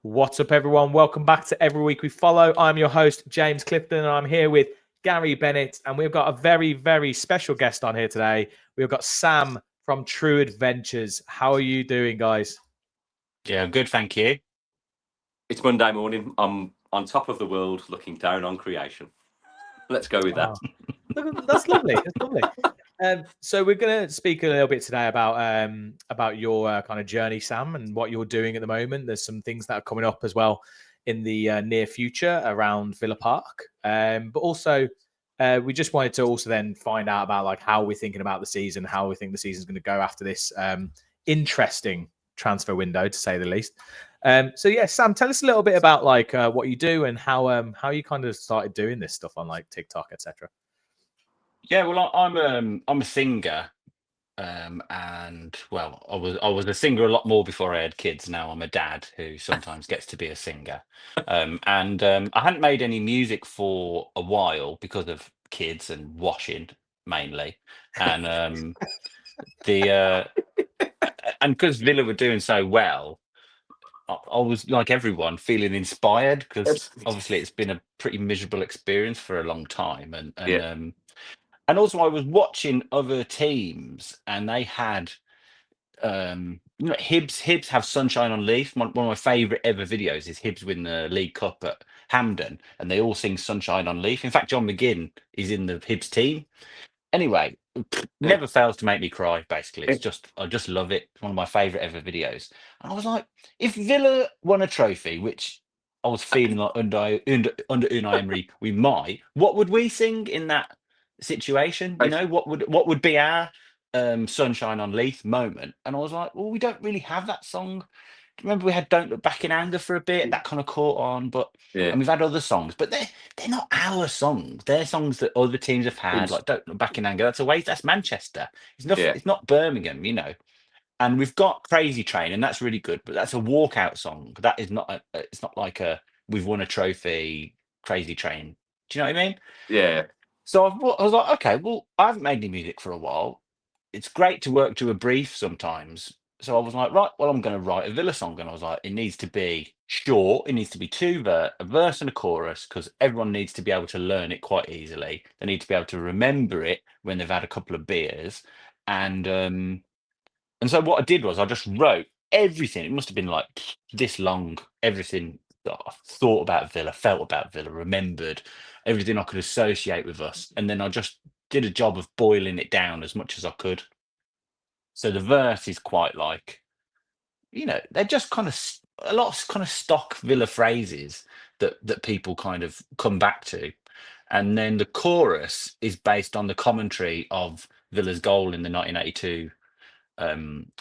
What's up, everyone? Welcome back to Every Week We Follow. I'm your host, James Clifton, and I'm here with Gary Bennett, and we've got a very, very special guest on here today. We've got Sam from True Adventures. How are you doing, guys? Yeah, good, thank you. It's Monday morning. I'm on top of the world looking down on creation. Let's go with that. That's lovely. That's lovely. So we're going to speak a little bit today about your kind of journey, Sam, and what you're doing at the moment. There's some things that are coming up as well in the near future around Villa Park, but also we just wanted to also then find out about like how we're thinking about the season, how we think the season's going to go after this interesting transfer window, to say the least. So yeah, Sam, tell us a little bit about like what you do and how you kind of started doing this stuff on like TikTok, etc. Yeah, well, I'm a singer, and well, I was a singer a lot more before I had kids. Now I'm a dad who sometimes gets to be a singer, and I hadn't made any music for a while because of kids and washing mainly, and the and because Villa were doing so well. I was like everyone feeling inspired because obviously it's been a pretty miserable experience for a long time, and also I was watching other teams and they had Hibs have Sunshine on Leaf. One of my favourite ever videos is Hibs win the League Cup at Hampden and they all sing Sunshine on Leaf. In fact, John McGinn is in the Hibs team. Anyway, never fails to make me cry. Basically, I just love it. It's one of my favourite ever videos. And I was like, if Villa won a trophy, which I was feeling like under Unai Emery, we might. What would we sing in that situation? You know, what would be our Sunshine on Leith moment? And I was like, well, we don't really have that song. Remember we had Don't Look Back in Anger for a bit, that kind of caught on, but and we've had other songs, but they're not our songs. They're songs that other teams have had, like Don't Look Back in Anger. That's Manchester. It's not Birmingham, you know. And we've got Crazy Train, and that's really good, but that's a walkout song. That is not it's not like we've won a trophy, Crazy Train. Do you know what I mean? Yeah. So I was like, okay, well, I haven't made any music for a while. It's great to work to a brief sometimes. So I was like, right, well, I'm going to write a Villa song. And I was like, it needs to be short. It needs to be a verse and a chorus, because everyone needs to be able to learn it quite easily. They need to be able to remember it when they've had a couple of beers. And so what I did was I just wrote everything. It must have been like this long, everything that I thought about Villa, felt about Villa, remembered, everything I could associate with us. And then I just did a job of boiling it down as much as I could. So the verse is quite like, they're just kind of a lot of kind of stock Villa phrases that people kind of come back to. And then the chorus is based on the commentary of Villa's goal in the 1982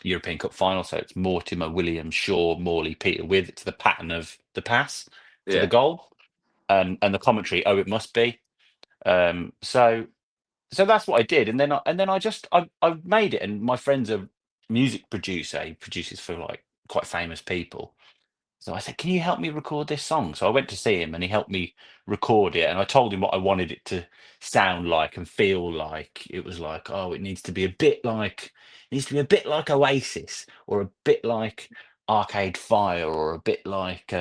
European Cup final. So it's Mortimer, Williams, Shaw, Morley, Peter With. It's the pattern of the pass to the goal, and the commentary. Oh, it must be. So that's what I did, and then I made it. And my friend's a music producer. He produces for like quite famous people. So I said, "Can you help me record this song?" So I went to see him, and he helped me record it. And I told him what I wanted it to sound like and feel like. It was like, oh, it needs to be a bit like Oasis, or a bit like Arcade Fire, or a bit like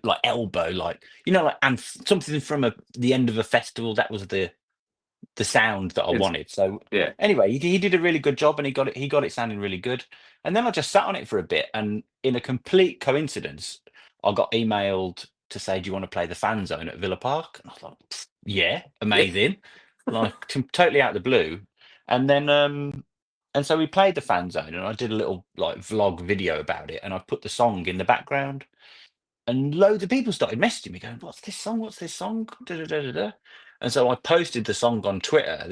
like Elbow, like like, and something from the end of a festival. That was the sound that I wanted. So anyway, he did a really good job, and he got it sounding really good. And then I just sat on it for a bit, and in a complete coincidence, I got emailed to say, "Do you want to play the fan zone at Villa Park?" And I was like, "Yeah, amazing!" Like totally out of the blue. And then and so we played the fan zone, and I did a little like vlog video about it, and I put the song in the background. And loads of people started messaging me going, "What's this song? What's this song?" Da, da, da, da, da. And so I posted the song on Twitter. It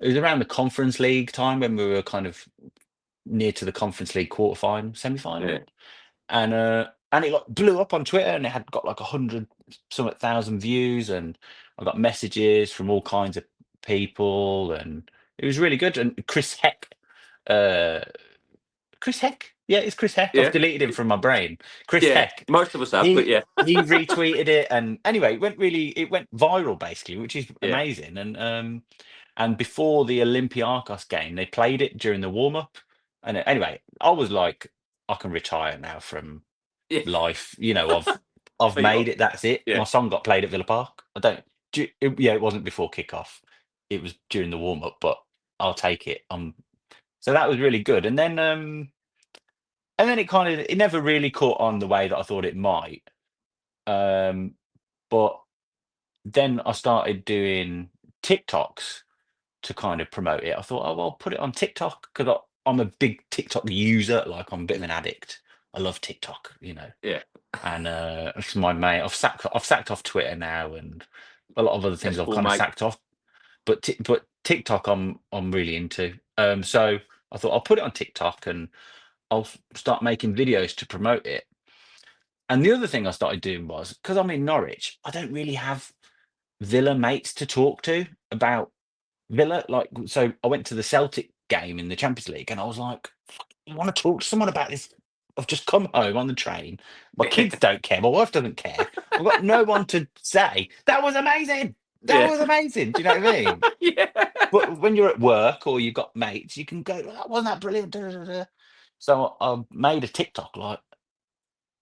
was around the Conference League time, when we were kind of near to the Conference League quarterfinal, semi-final. And it like blew up on Twitter, and it had got like 100 some thousand views, and I got messages from all kinds of people, and it was really good. And Chris Heck. Yeah, it's Chris Heck. I've deleted him from my brain. Chris Heck. Most of us have, but yeah. He retweeted it, and anyway, it went viral basically, which is amazing. And before the Olympiacos game, they played it during the warm up. And anyway, I was like I can retire now from Yeah. life. You know, I've Feet made up. it. That's it. Yeah. My song got played at Villa Park. I don't. It wasn't before kickoff. It was during the warm up, but I'll take it. So that was really good. And then it never really caught on the way that I thought it might. But then I started doing TikToks to kind of promote it. I thought, oh, well, I'll put it on TikTok because I'm a big TikTok user. Like I'm a bit of an addict. I love TikTok, you know. Yeah. And it's my mate. I've sacked off Twitter now, and a lot of other things That's I've cool, kind of mate. sacked off. But TikTok, I'm really into. So I thought I'll put it on TikTok and I'll start making videos to promote it. And the other thing I started doing was because I'm in Norwich, I don't really have Villa mates to talk to about Villa. Like, so I went to the Celtic game in the Champions League, and I was like, I want to talk to someone about this. I've just come home on the train. My kids don't care. My wife doesn't care. I've got no one to say that was amazing. That was amazing. Do you know what I mean? Yeah. But when you're at work or you've got mates, you can go, "That wasn't that brilliant?" Da, da, da. So I made a TikTok. Like,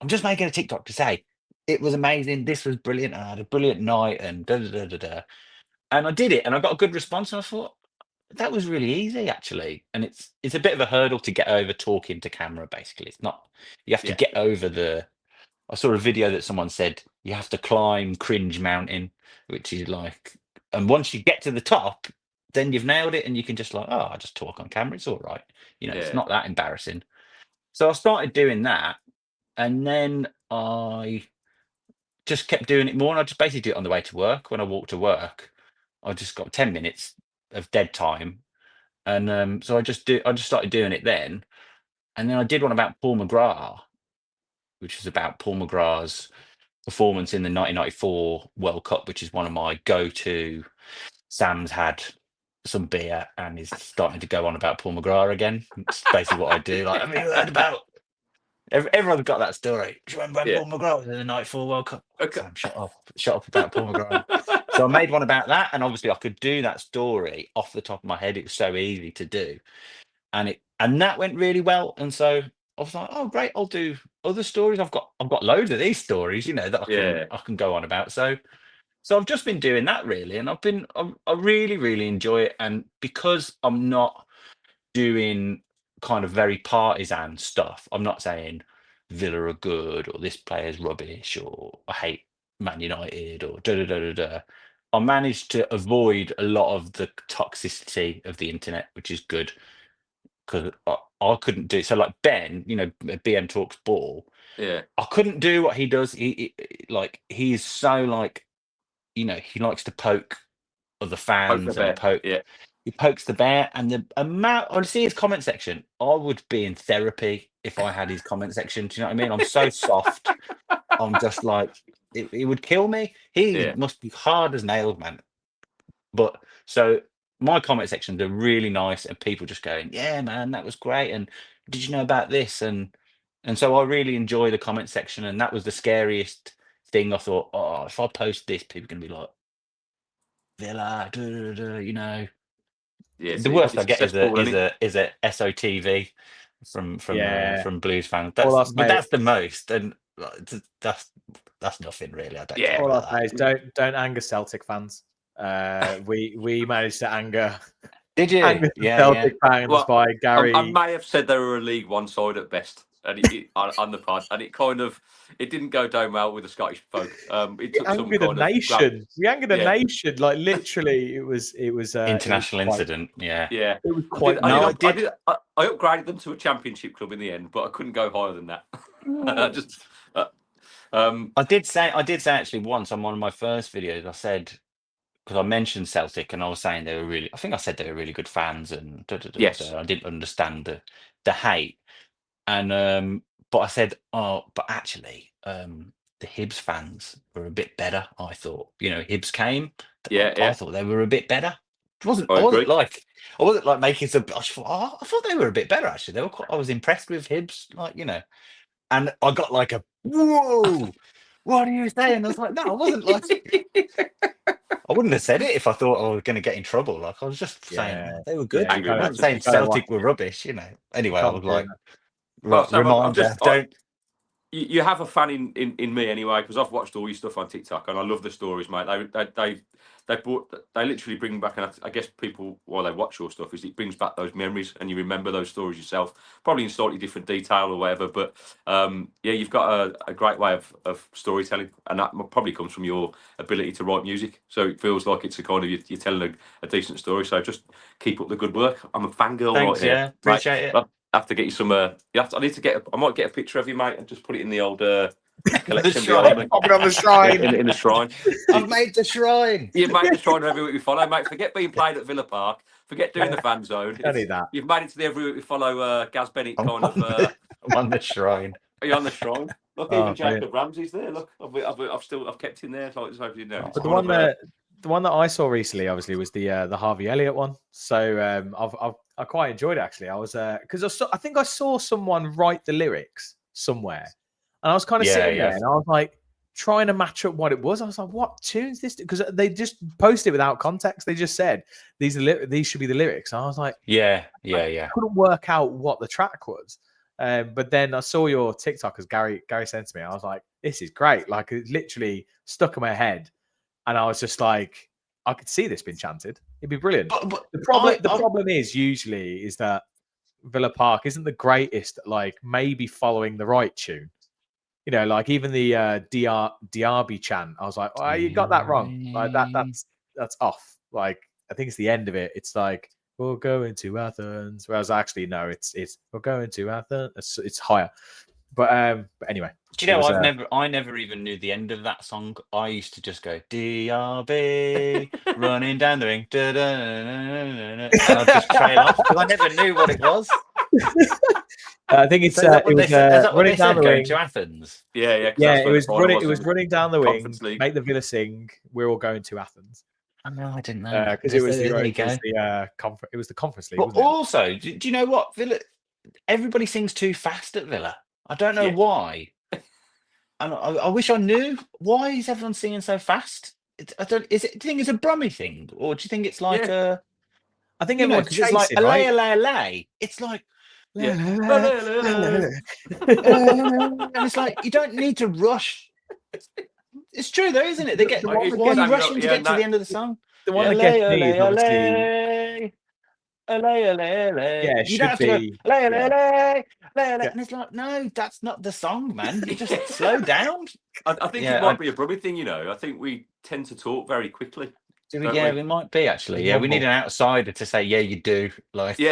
I'm just making a TikTok to say it was amazing. This was brilliant. And I had a brilliant night, and da da da da da. And I did it, and I got a good response. And I thought that was really easy, actually. And it's a bit of a hurdle to get over talking to camera. Basically, it's not. You have to Yeah. get over the. I saw a video that someone said you have to climb Cringe Mountain, which is like, and once you get to the top, then you've nailed it, and you can just like, oh, I just talk on camera. It's all right. You know, it's Yeah. not that embarrassing. So I started doing that, and then I just kept doing it more. And I just basically do it on the way to work. When I walk to work, I just got 10 minutes of dead time. And so I just started doing it then. And then I did one about Paul McGrath, which was about Paul McGrath's performance in the 1994 World Cup, which is one of my go-to. Sam's had some beer and is starting to go on about Paul McGrath again. It's basically what I do. Like, have you heard about? Everyone's got that story. Do you remember when Yeah. Paul McGrath was in the '94 World Cup? Okay. Sam, shut up about Paul McGrath. So I made one about that, and obviously I could do that story off the top of my head. It was so easy to do, and that went really well. And so I was like, oh great, I'll do other stories. I've got loads of these stories, you know, that Yeah. I can go on about. So I've just been doing that really, and I really really enjoy it. And because I'm not doing kind of very partisan stuff, I'm not saying Villa are good or this player's rubbish or I hate Man United or da da da da da. I managed to avoid a lot of the toxicity of the internet, which is good because I couldn't do so. Like Ben, you know, BM talks ball. Yeah. I couldn't do what he does. He is so like, you know, he likes to poke other fans and poke. Yeah. He pokes the bear, and the amount I see his comment section. I would be in therapy if I had his comment section. Do you know what I mean? I'm so soft. I'm just like it would kill me. He Yeah. must be hard as nails, man. But so my comment sections are really nice, and people just going, "Yeah, man, that was great." And did you know about this? And so I really enjoy the comment section, and that was the scariest thing. I thought, oh, if I post this, people are gonna be like, Villa, you know. Yeah. The So worst I it's get is cesspool, isn't it? a SOTV Yeah. from Blues fans. All I'll But say, that's the most, and like, that's nothing really. I don't Yeah. care all about I'll say that. is don't anger Celtic fans. We managed to anger Did you? some Yeah, yeah. Celtic fans Well, by I Gary. may have said they were a League One side at best, and on the pod, and it didn't go down well with the Scottish folk. It We took some angered a kind of nation. We angered a Yeah. nation. Like literally, it was International quite, incident. Yeah. Yeah. it was quite. I did. I upgraded them to a championship club in the end, but I couldn't go higher than that. I just, I did say actually once on one of my first videos. I said because I mentioned Celtic and I was saying they were really. I think I said they were really good fans and Yes. I didn't understand the hate. And but I said, oh, but actually, the Hibs fans were a bit better. I thought, you know, Hibs came. Yeah, I yeah. thought they were a bit better. I agree. I wasn't like making some. I thought they were a bit better actually. They were. I was impressed with Hibs, like you know. And I got like a whoa. What are you saying? I was like, no, I wasn't like. I wouldn't have said it if I thought I was going to get in trouble. Like I was just saying Yeah, they were good. yeah, Angry I man. wasn't saying you gotta watch Celtic were rubbish, you know. You Anyway, I can't was be doing like, Well, Sam, Reminder, don't. You have a fan in me anyway, because I've watched all your stuff on TikTok and I love the stories, mate. They literally bring back, and I guess people, while they watch your stuff, is it brings back those memories and you remember those stories yourself, probably in slightly different detail or whatever. But yeah, you've got a great way of storytelling, and that probably comes from your ability to write music. So it feels like it's a kind of you're telling a decent story. So just keep up the good work. I'm a fangirl Thanks, right here. yeah, appreciate it. I have to get you some. I need to get. I might get a picture of you, mate, and just put it in the old collection shrine. behind me. Pop it on the shrine. In the shrine. I've made the shrine. You've made the shrine of every week we follow, mate. Forget being played at Villa Park. Forget doing the fan zone. I need that. You've made it to the every week we follow. Gaz Bennett kind of. I'm on the shrine. Are you on the shrine? Look, even Jacob Ramsey's there. Look, I've kept him there. So you know. But the one that I saw recently, obviously, was the Harvey Elliott one. So I quite enjoyed it, actually. I was because I think I saw someone write the lyrics somewhere, and I was kind of sitting there, and I was like trying to match up what it was. I was like, "What tune's this?" Because they just posted it without context. They just said these should be the lyrics. And I was like, yeah. I couldn't work out what the track was. But then I saw your TikTok, as Gary sent to me. I was like, "This is great!" Like it literally stuck in my head. And I was just like, I could see this being chanted. It'd be brilliant. But the problem is that Villa Park isn't the greatest at like maybe following the right tune. You know, like even the Diaby chant. I was like, oh, you got that wrong. Like that's off. Like I think it's the end of it. It's like we're going to Athens. Whereas actually no, it's we're going to Athens. It's higher. But anyway. Do you know, I never even knew the end of that song. I used to just go DRB running down the ring, and I'd just trail off because I never knew what it was. I think it's running down the ring to Athens. Yeah. It was running down the wing. Make the Villa sing. We're all going to Athens. Oh, no, I didn't know because it was the Conference League. But also, do you know what, Villa? Everybody sings too fast at Villa. I don't know why. And I wish I knew. Why is everyone singing so fast? Do you think it's a Brummy thing, or do you think it's like a? I think everyone's chasing, it's like lay. It's like and it's like you don't need to rush. It's true though, isn't it? They get why are you rushing to get to the end of the song? The one that gets me is obviously. Yeah, it should be. And it's like, no, that's not the song, man. You just slow down. I think it might be a Brummy thing, you know. I think we tend to talk very quickly. We might be actually. Yeah, we need an outsider to say, yeah, you do. Like, leave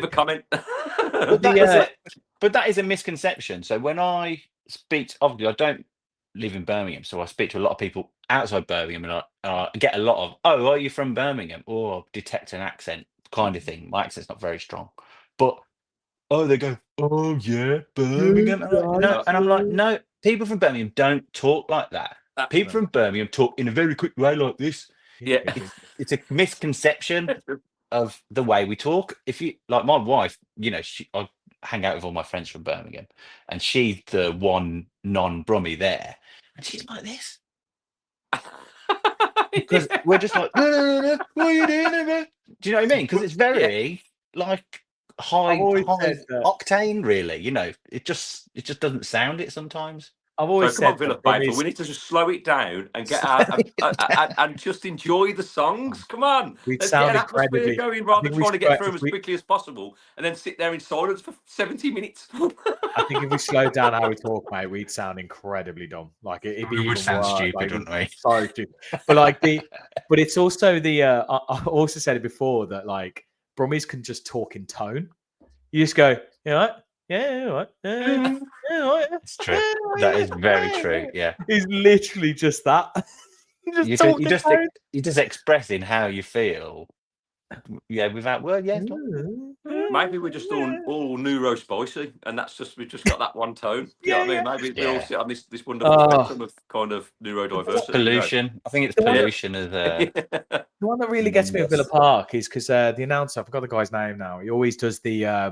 a comment. But that is a misconception. So when I speak, obviously, I don't live in Birmingham, so I speak to a lot of people outside Birmingham, and I get a lot of, "Oh, are you from Birmingham?" or detect an accent kind of thing. My accent's not very strong, but they go, "Oh yeah, Birmingham." No, and I'm like, no, people from Birmingham don't talk like that. People from Birmingham talk in a very quick way like this. Yeah, it's a misconception of the way we talk. If you like my wife, you know, I hang out with all my friends from Birmingham, and she's the one non-Brummy there, and she's like this. Because we're just like, no, what are you doing, man? Do you know what I mean? Because it's very like high octane, really. You know, it just doesn't sound it sometimes. I've always said, Villa faithful, we need to just slow it down and get out and just enjoy the songs. Come on, let's get an atmosphere going rather than trying to get through them as quickly as possible and then sit there in silence for 70 minutes. I think if we slowed down how we talk, mate, we'd sound incredibly dumb. Like we would sound stupid, wouldn't we? Sorry, stupid. But but it's also I also said it before that like Brummies can just talk in tone. You just go, you know what? Yeah, it's true. That is very true. Yeah, he's literally just that. You're just expressing how you feel. Yeah, without word. Yeah, maybe we're just all neuro spicy, and that's just we've just got that one tone. You know what I mean? Maybe we all sit on this wonderful spectrum of kind of neurodiversity. Pollution. You know? I think it's pollution as the one that really gets me at Villa Park is because the announcer, I forgot the guy's name now. He always does the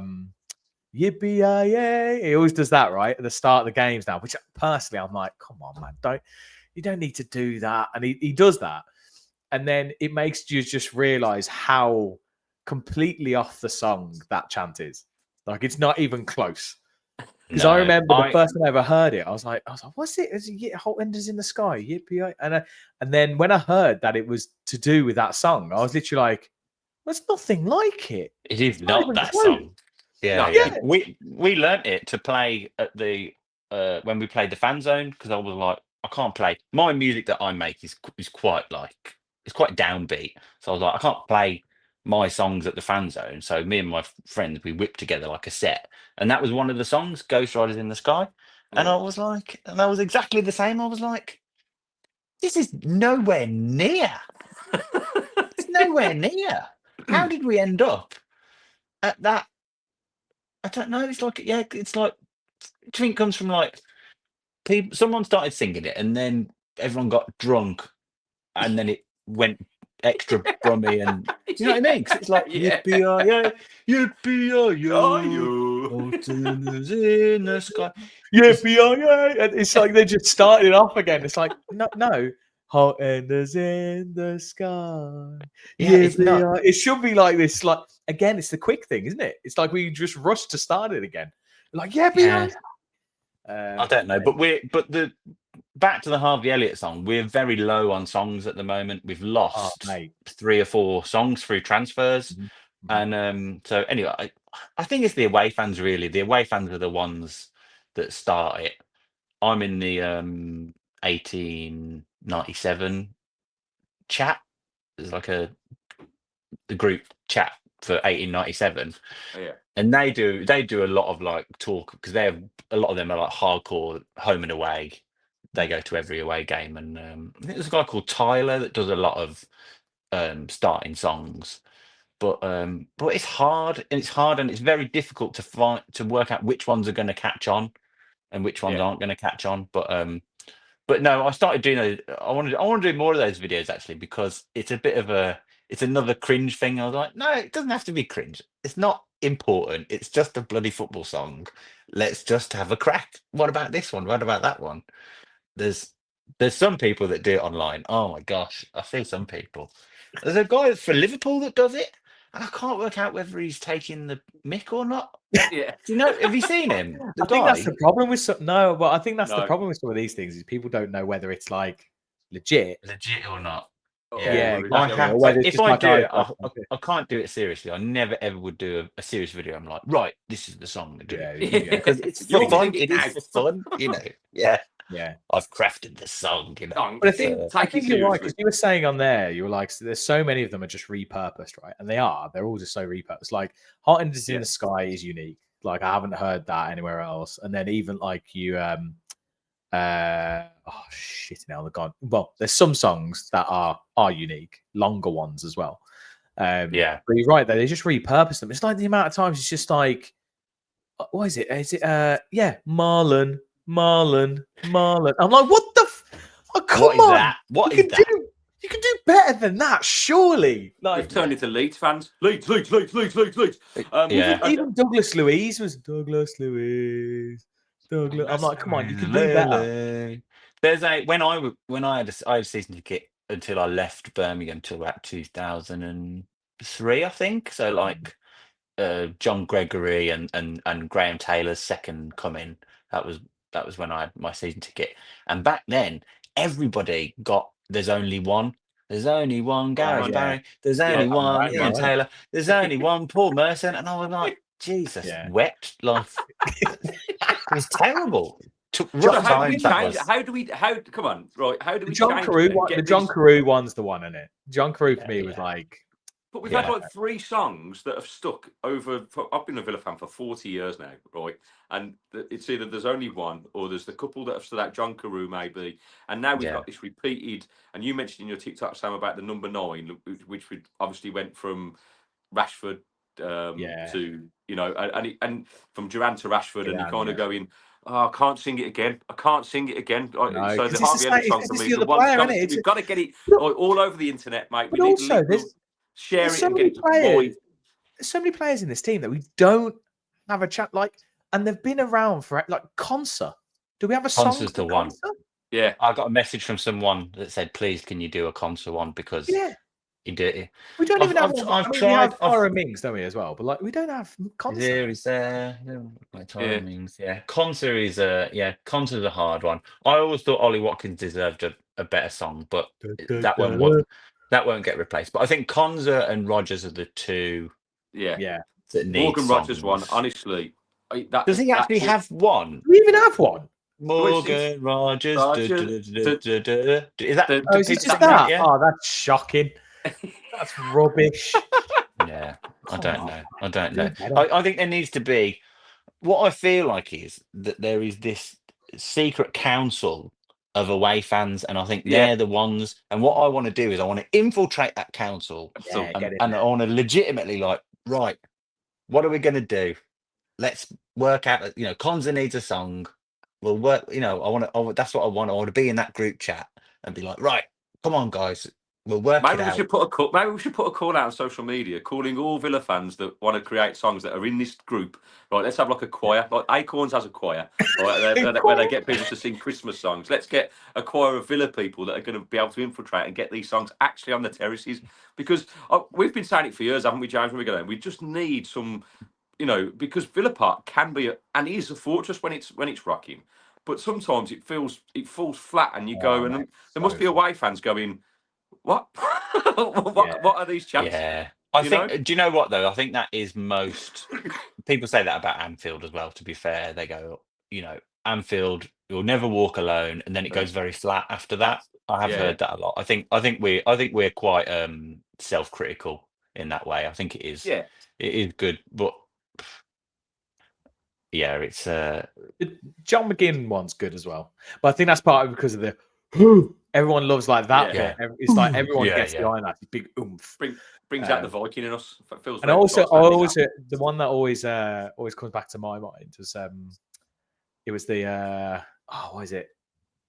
yippee-yay. He always does that right at the start of the games now, which personally I'm like, come on, man, you don't need to do that. And he does that. And then it makes you just realize how completely off the song that chant is. Like it's not even close. Because No, I remember the first time I ever heard it, I was like, what's it? Is it Holte End is in the sky? Yippee! And then when I heard that it was to do with that song, I was literally like, there's nothing like it. It is It's not even that close. song. Yeah, No. yeah. We learnt it to play at the when we played the fan zone, because I was like, I can't play. My music that I make is quite like, it's quite downbeat. So I was like, I can't play my songs at the fan zone. So me and my friends, we whipped together like a set, and that was one of the songs, Ghost Riders in the Sky. And Yeah. I was like, and that was exactly the same. I was like, this is nowhere near. It's nowhere near. How did we end up at that? I don't know. It's like, yeah, it's like, do you think it comes from like people? Someone started singing it, and then everyone got drunk, and then it went extra brummy, and do you know what I mean? 'Cause it's like Yeah. yippee yippee Are yo, you? Autumn's in the sky. Yippee! And it's like they just started it off again. It's like, no. Holte End is in the sky. Yeah, it's not. Yippee! It should be like this. Like again, it's the quick thing, isn't it? It's like we just rushed to start it again. Like yippee! I don't know, but the back to the Harvey Elliott song. We're very low on songs at the moment. We've lost mate. 3 or 4 songs through transfers, Mhm. and so anyway, I think it's the away fans really. The away fans are the ones that start it. I'm in the 1897 chat. There's like the group chat for 1897. Oh, yeah. And they do a lot of like talk, because a lot of them are like hardcore home and away. They go to every away game, and I think there's a guy called Tyler that does a lot of starting songs. But it's hard, and it's very difficult to work out which ones are going to catch on and which ones aren't going to catch on. But no, I started doing those. I want to do more of those videos actually, because it's another cringe thing. I was like, no, it doesn't have to be cringe. It's not important. It's just a bloody football song. Let's just have a crack. What about this one? What about that one? There's some people that do it online. Oh my gosh, I see some people. There's a guy for Liverpool that does it, and I can't work out whether he's taking the mick or not. Yeah. Do you know? Have you seen him? I think that's the problem with some. No, but I think that's the No. problem with some of these things is people don't know whether it's like legit. Legit or not. Oh, Yeah, really? exactly. I have Or whether to, it's if just I like, do oh, it, it's I can't do it seriously. I never ever would do a serious video. I'm like, right, this is the song to do. Yeah, Because it's You're for fun. doing it It is now. for fun, you know. Yeah, yeah. I've crafted the song, you know. Song. But I So, think you're right, because you were saying on there, you were like, so there's so many of them are just repurposed, right? And they are. They're all just so repurposed. Like Holte End is in the Sky is unique. Like I haven't heard that anywhere else. And then even like you oh shit now they're gone. Well, there's some songs that are unique, longer ones as well. yeah. But you're right, they just repurpose them. It's like the amount of times it's just like, what is it? Is it Marlon? I'm like, what the come What is on. that? What is that? You can do better than that, surely. Like We've turned into Leeds fans. Leeds. Yeah. Even Douglas Luiz was Douglas Luiz. I'm like, come on, you can do better. There's when I had a season ticket until I left Birmingham till about 2003, I think. So like John Gregory and Graham Taylor's second coming. That was when I had my season ticket. And back then, everybody got There's Only One. There's only one Gareth Barry. There's only one Ian Taylor. There's only one Paul Merson. And I was like, Jesus, wept. Like, it was terrible. How do we come on, right? How do we John Carew one? The John Carew one's the one, isn't it? John Carew for me was like. But we've had like 3 songs that have stuck over. I've been a Villa fan for 40 years now, right? And it's either There's Only One or there's the couple that have stood out. John Carew maybe, and now we've got this repeated. And you mentioned in your TikTok, Sam, about the number 9, which we obviously went from Rashford to and from Duran to Rashford, and you're kind of going. Oh, I can't sing it again. I can't sing it again. So the Harvey Elliott song for me, we've got to get it all over the internet, mate. But also, there's so many players in this team that we don't have a chat like, and they've been around for like Conser. Do we have a song? Conser's the one. Yeah, I got a message from someone that said, "Please, can you do a Conser one?" Because You do. We don't even have. I've We tried. have Fire and Mings, don't we, as well? But like, we don't have concert. Is there? My timings. Yeah. Concert is Concert's a hard one. I always thought Ollie Watkins deserved a better song, but that won't get replaced. But I think Concert and Rogers are the two. Yeah. That need Morgan Rogers songs. one, honestly. Does he actually have one? Do we even have one? Morgan Rogers. Is that? Oh, is it just that? Yeah? Oh, that's shocking. That's rubbish. Yeah, I don't know. I think there needs to be. What I feel like is that there is this secret council of away fans, and I think they're the ones. And what I want to do is I want to infiltrate that council, and I want to legitimately right. What are we going to do? Let's work out. Konza needs a song. We'll work. That's what I want. I want to be in that group chat and be like, right, come on, guys. We'll work it out. Maybe we should put a call out on social media, calling all Villa fans that want to create songs that are in this group. Right, let's have like a choir. Like Acorns has a choir, right, where they get people to sing Christmas songs. Let's get a choir of Villa people that are going to be able to infiltrate and get these songs actually on the terraces. Because we've been saying it for years, haven't we, James? We just need some, because Villa Park can be and is a fortress when it's rocking, but sometimes it falls flat, and you go and there must be away fans going, what? What are these chants? Yeah, I think. Do you know what though? I think that is most people say that about Anfield as well. To be fair, they go, Anfield, you'll never walk alone, and then it goes very flat after that. I have heard that a lot. I think we're quite self-critical in that way. I think it is. Yeah, it is good, but yeah, it's John McGinn one's good as well, but I think that's partly because of the. Everyone loves like that. Yeah. It's like everyone gets behind that big oomph. Brings out the Viking in us. It feels and also the one that always comes back to my mind was it was the what is it?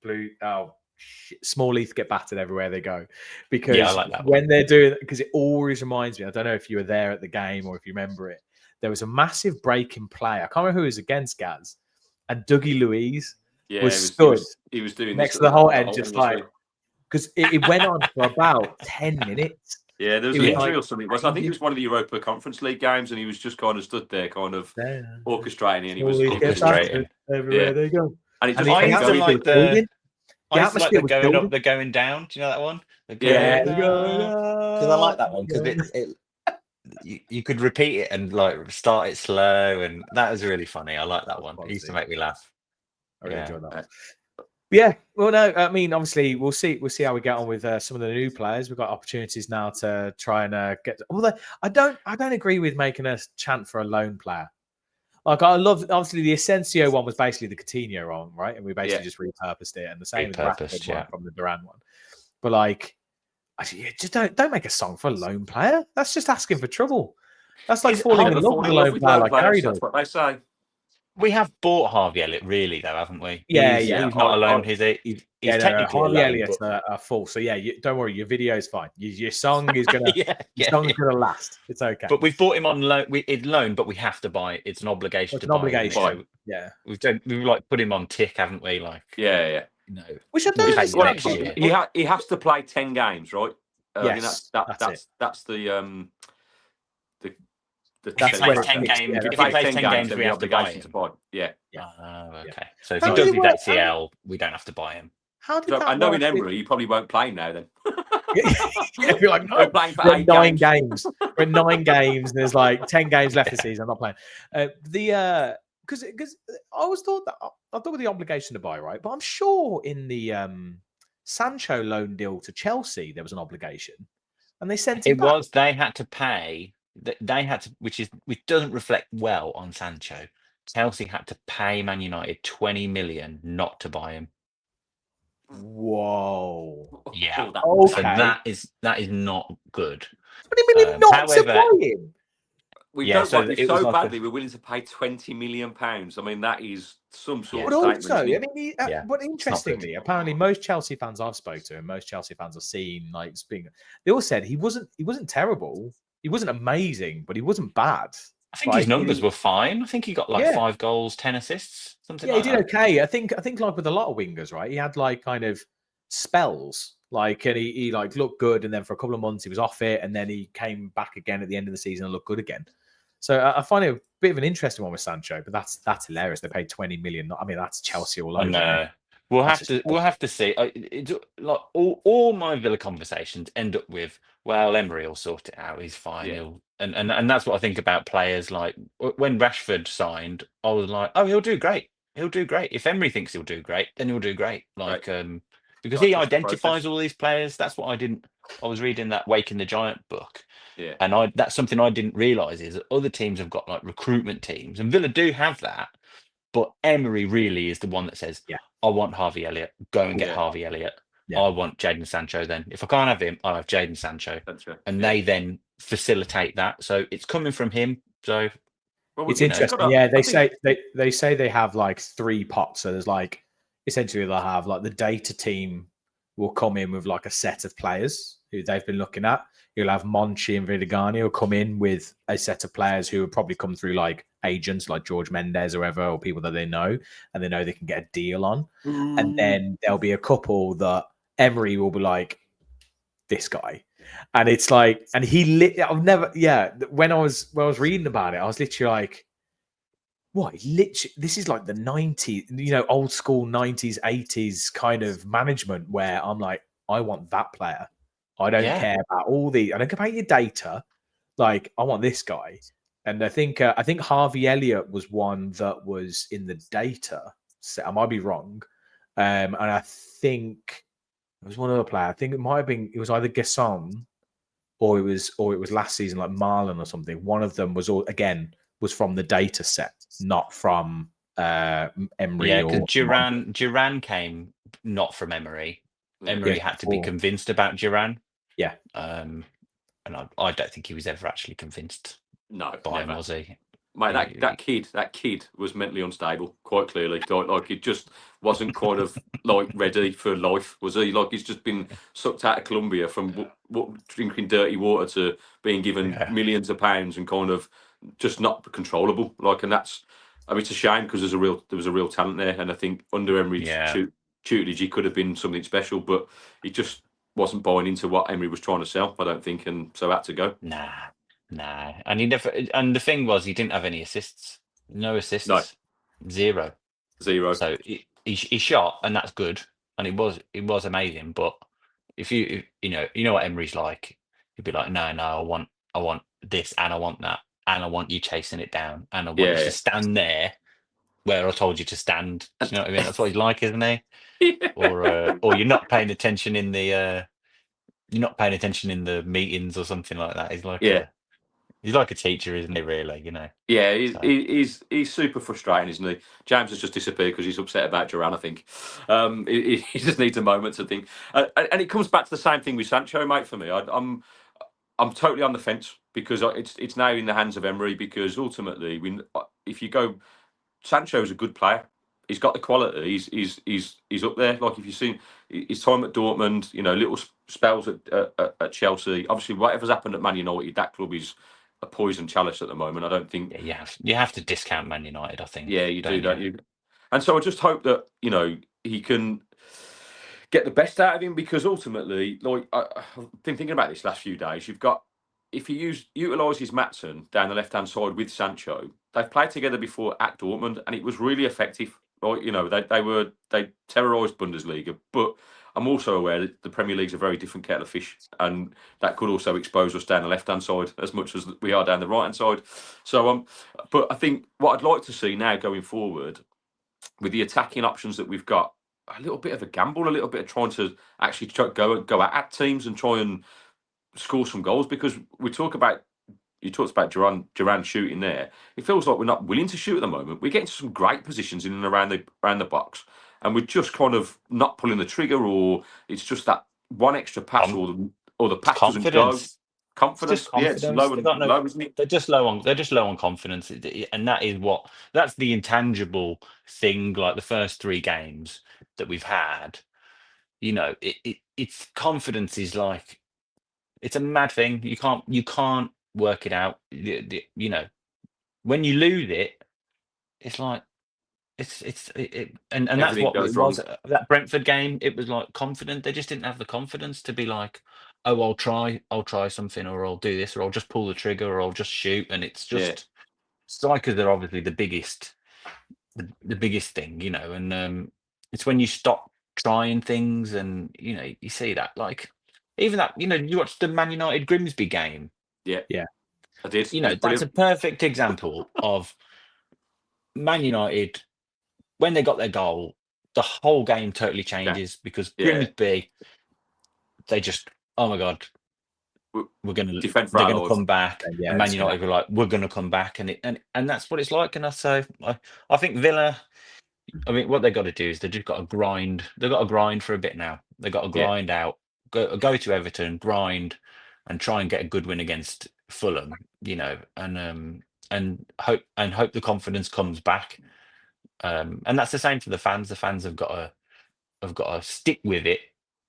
Blue Small Heath get battered everywhere they go, because I like that when they're doing, because it always reminds me. I don't know if you were there at the game or if you remember it. There was a massive break in play. I can't remember who was against Gaz, and Dougie Louise. Yeah, he was doing next to the Holte End, just like, because it went on for about 10 minutes. Yeah, there was an injury or something. I think it was one of the Europa Conference League games, and he was just kind of stood there, kind of orchestrating, and he was orchestrating everywhere they go. And it just I used to like the going up, the going down. Do you know that one? Because I like that one because you could repeat it and like start it slow, and that was really funny. I like that one. It used to make me laugh. I really enjoyed that. Yeah, well, no, I mean, obviously, we'll see how we get on with some of the new players. We've got opportunities now to try and get. Although I don't agree with making a chant for a lone player. Like, I love, obviously, the Asensio one was basically the Coutinho one, right? And we basically just repurposed it, and the same as one from the Duran one. But like, just don't make a song for a lone player. That's just asking for trouble. That's like falling in love with a lone player, like Gary does. That's what they say. We have bought Harvey Elliott, really, though, haven't we? Yeah, he's not alone. He's technically Harvey alone, Elliott's are full. So yeah, don't worry, your video is fine. Your song is gonna, gonna last. It's okay. But we've bought him on loan, but we have to buy it. It's an obligation. It's an obligation. So we've like put him on tick, haven't we? Like no. Which I don't understand. He has to play 10 games, right? Yes, that's the. That's when 10 games. If he plays 10 games, we have to buy him. Yeah. Okay. So if he does his ACL, we don't have to buy him. I know in Emery, you probably won't play now then. You're like, no, we're 9 games. We're 9 games, and there's like 10 games left this season. I'm not playing. Because I always thought that I thought with the obligation to buy, right? But I'm sure in the Sancho loan deal to Chelsea, there was an obligation, and they sent it back. They had to pay. They had to, which doesn't reflect well on Sancho. Chelsea had to pay Man United 20 million not to buy him. Whoa! Yeah, okay. So that is not good. What do you mean not to buy him? We don't want it so badly. We're willing to pay 20 million pounds. I mean, that is some sort of statement. Also, I mean, but interestingly, apparently most Chelsea fans I've spoken to and most Chelsea fans I've seen, like, they all said he wasn't terrible. He wasn't amazing, but he wasn't bad. I think his numbers were fine. I think he got like 5 goals, 10 assists, something like that. Yeah, he did okay. I think like with a lot of wingers, right? He had like kind of spells. Like, and he like looked good, and then for a couple of months he was off it, and then he came back again at the end of the season and looked good again. So I find it a bit of an interesting one with Sancho, but that's hilarious. They paid 20 million. I mean, that's Chelsea all over. I know. It? We'll That's have to see. It's like all my Villa conversations end up with, well, Emery will sort it out. He's fine. Yeah. He'll and that's what I think about players. Like when Rashford signed, I was like, oh, he'll do great. He'll do great. If Emery thinks he'll do great, then he'll do great. Like because Gotta he trust the identifies process. all these players. That's what I didn't. I was reading that Waking the Giant book. Yeah. And that's something I didn't realise is that other teams have got like recruitment teams, and Villa do have that. But Emery really is the one that says, Yeah. I want Harvey Elliott. Go and get Yeah. Harvey Elliott. Yeah. I want Jadon Sancho then. If I can't have him, I'll have Jadon Sancho. And they then facilitate that. So it's coming from him. So Well, it's you know, interesting. gotta- Yeah, I think- they say they have like 3 pots. So there's like essentially they'll have like the data team will come in with like a set of players who they've been looking at. You'll have Monchi and Vidigani will come in with a set of players who will probably come through like agents like George Mendes or whatever, or people that they know and they know they can get a deal on. And then there'll be a couple that Emery will be like, this guy. And it's like, and I've never, when I was reading about it, I was literally like, what? Literally, this is like the 90s, old school 90s, 80s kind of management where I'm like, I want that player. I don't care about I don't care about your data. Like, I want this guy. And I think Harvey Elliott was one that was in the data set. I might be wrong. And I think it was one other player. I think it might have been, it was either Gasson or it was last season, like Marlon or something. One of them was from the data set, not from Emery. Yeah, because Duran came not from Emery. Emery had to be convinced about Duran. Yeah. And I don't think he was ever actually convinced. No, by never. him, was he? Mate, that kid was mentally unstable, quite clearly. Like it just wasn't kind of like ready for life, was he? Like he's just been sucked out of Colombia from drinking dirty water to being given millions of pounds and kind of just not controllable. Like, and that's, I mean, it's a shame because there was a real talent there, and I think under Emery's tutelage he could have been something special, but he just wasn't buying into what Emery was trying to sell, I don't think, and so had to go. Nah. And he never. And the thing was, he didn't have any assists. No assists. No. Zero. So he shot, and that's good, and it was amazing. But if you know what Emery's like, he'd be like, no, I want this, and I want that, and I want you chasing it down, and I want you to stand there where I told you to stand. Do you know what I mean? That's what he's like, isn't he? Or you're not paying attention in the meetings or something like that. He's like he's like a teacher, isn't he? Really, Yeah, he's super frustrating, isn't he? James has just disappeared because he's upset about Duran, I think. He just needs a moment to think, and it comes back to the same thing with Sancho, mate. For me, I'm totally on the fence because it's now in the hands of Emery. Because ultimately, if you go, Sancho's a good player. He's got the quality. He's up there. Like if you've seen his time at Dortmund, little spells at Chelsea. Obviously, whatever's happened at Man United, that club is a poison chalice at the moment. I don't think you have to discount Man United. I think you do, don't you? And so I just hope that he can get the best out of him, because ultimately, like I've been thinking about this last few days. You've got, if he utilises Maatsen down the left hand side with Sancho, they've played together before at Dortmund, and it was really effective. Right, they terrorised Bundesliga, but I'm also aware that the Premier League's a very different kettle of fish, and that could also expose us down the left-hand side as much as we are down the right-hand side. So, but I think what I'd like to see now going forward, with the attacking options that we've got, a little bit of a gamble, a little bit of trying to actually go at teams and try and score some goals, because you talked about Duran shooting there. It feels like we're not willing to shoot at the moment. We're getting to some great positions in and around the box, and we're just kind of not pulling the trigger, or it's just that one extra pass, or the pass doesn't go. Confidence, it's low and low, isn't it? They're just low on confidence, and that's the intangible thing. Like the first 3 games that we've had, it's confidence is like, it's a mad thing. You can't work it out. When you lose it, it's like, And that's Everything what goes it wrong. was. That Brentford game, it was like confident. They just didn't have the confidence to be like, oh, I'll try something, or I'll do this, or I'll just pull the trigger, or I'll just shoot. And it's just strikers are obviously the biggest thing, and it's when you stop trying things, and you see that, like, even that, you watch the Man United Grimsby game. Yeah, Yeah. I did. That's a perfect example of Man United. When they got their goal, the whole game totally changes because Grimsby, they just, oh my God, they're going to come back. And Man United were like, we're going to come back. And that's what it's like. And I think Villa, what they got to do is they just got to grind. They've got to grind for a bit now. They've got to grind out, go to Everton, grind, and try and get a good win against Fulham, and hope the confidence comes back. And that's the same for the fans. The fans have got to stick with it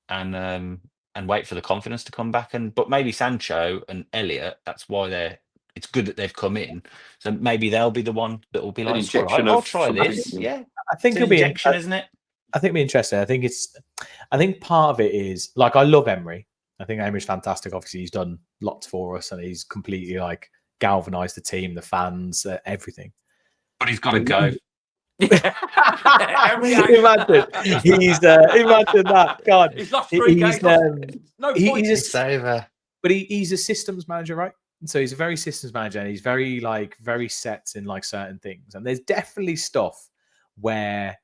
and wait for the confidence to come back. But maybe Sancho and Elliott, that's why it's good that they've come in. So maybe they'll be the one that will be like, injection I'll try this. Yeah, I think it'll be injection, isn't it? I think it'll be interesting. I think part of it is, like, I love Emery. I think Emery's fantastic. Obviously, he's done lots for us, and he's completely like galvanized the team, the fans, everything. But he's got to go. Imagine that. God, he's lost 3 games. He's over. But he's a systems manager, right? So he's a very systems manager, and he's very set in like certain things. And there's definitely stuff where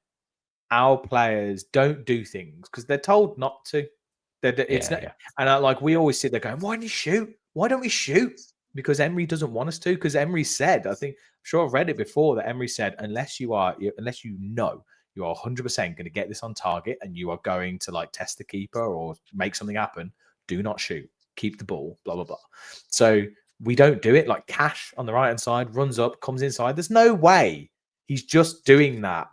our players don't do things because they're told not to. And we always sit there going, "Why don't you shoot? Why don't we shoot?" Because Emery doesn't want us to. Because Emery said, I'm sure I've read it before, that Emery said, unless you are 100% going to get this on target and you are going to like test the keeper or make something happen, do not shoot. Keep the ball, blah, blah, blah. So we don't do it. Like Cash on the right-hand side runs up, comes inside. There's no way he's just doing that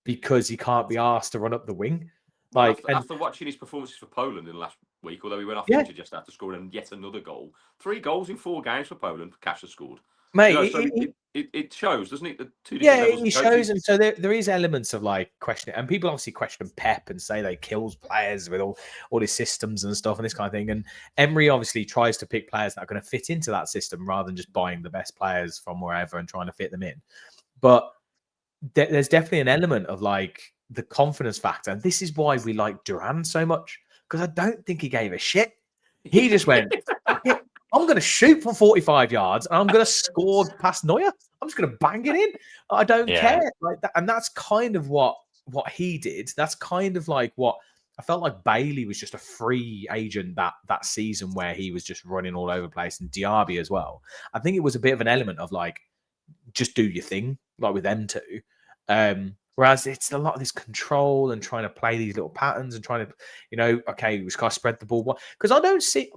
because he can't be asked to run up the wing. After watching his performances for Poland in the last week, although he went off injured just after scoring yet another goal, 3 goals in 4 games for Poland. Cash has scored, mate. It shows, doesn't it? It shows, and so there is elements of like questioning, and people obviously question Pep and say they kills players with all his systems and stuff and this kind of thing. And Emery obviously tries to pick players that are going to fit into that system rather than just buying the best players from wherever and trying to fit them in. But there's definitely an element of like the confidence factor, and this is why we like Duran so much, because I don't think he gave a shit. He just went, I'm going to shoot from 45 yards and I'm going to score past Neuer. I'm just going to bang it in. I don't care. Like that. And that's kind of what he did. That's kind of like what I felt like Bailey was just a free agent that season where he was just running all over the place, and Diaby as well. I think it was a bit of an element of like, just do your thing, like with them two. Whereas it's a lot of this control and trying to play these little patterns and trying to, okay, we just got to spread the ball. Because I don't see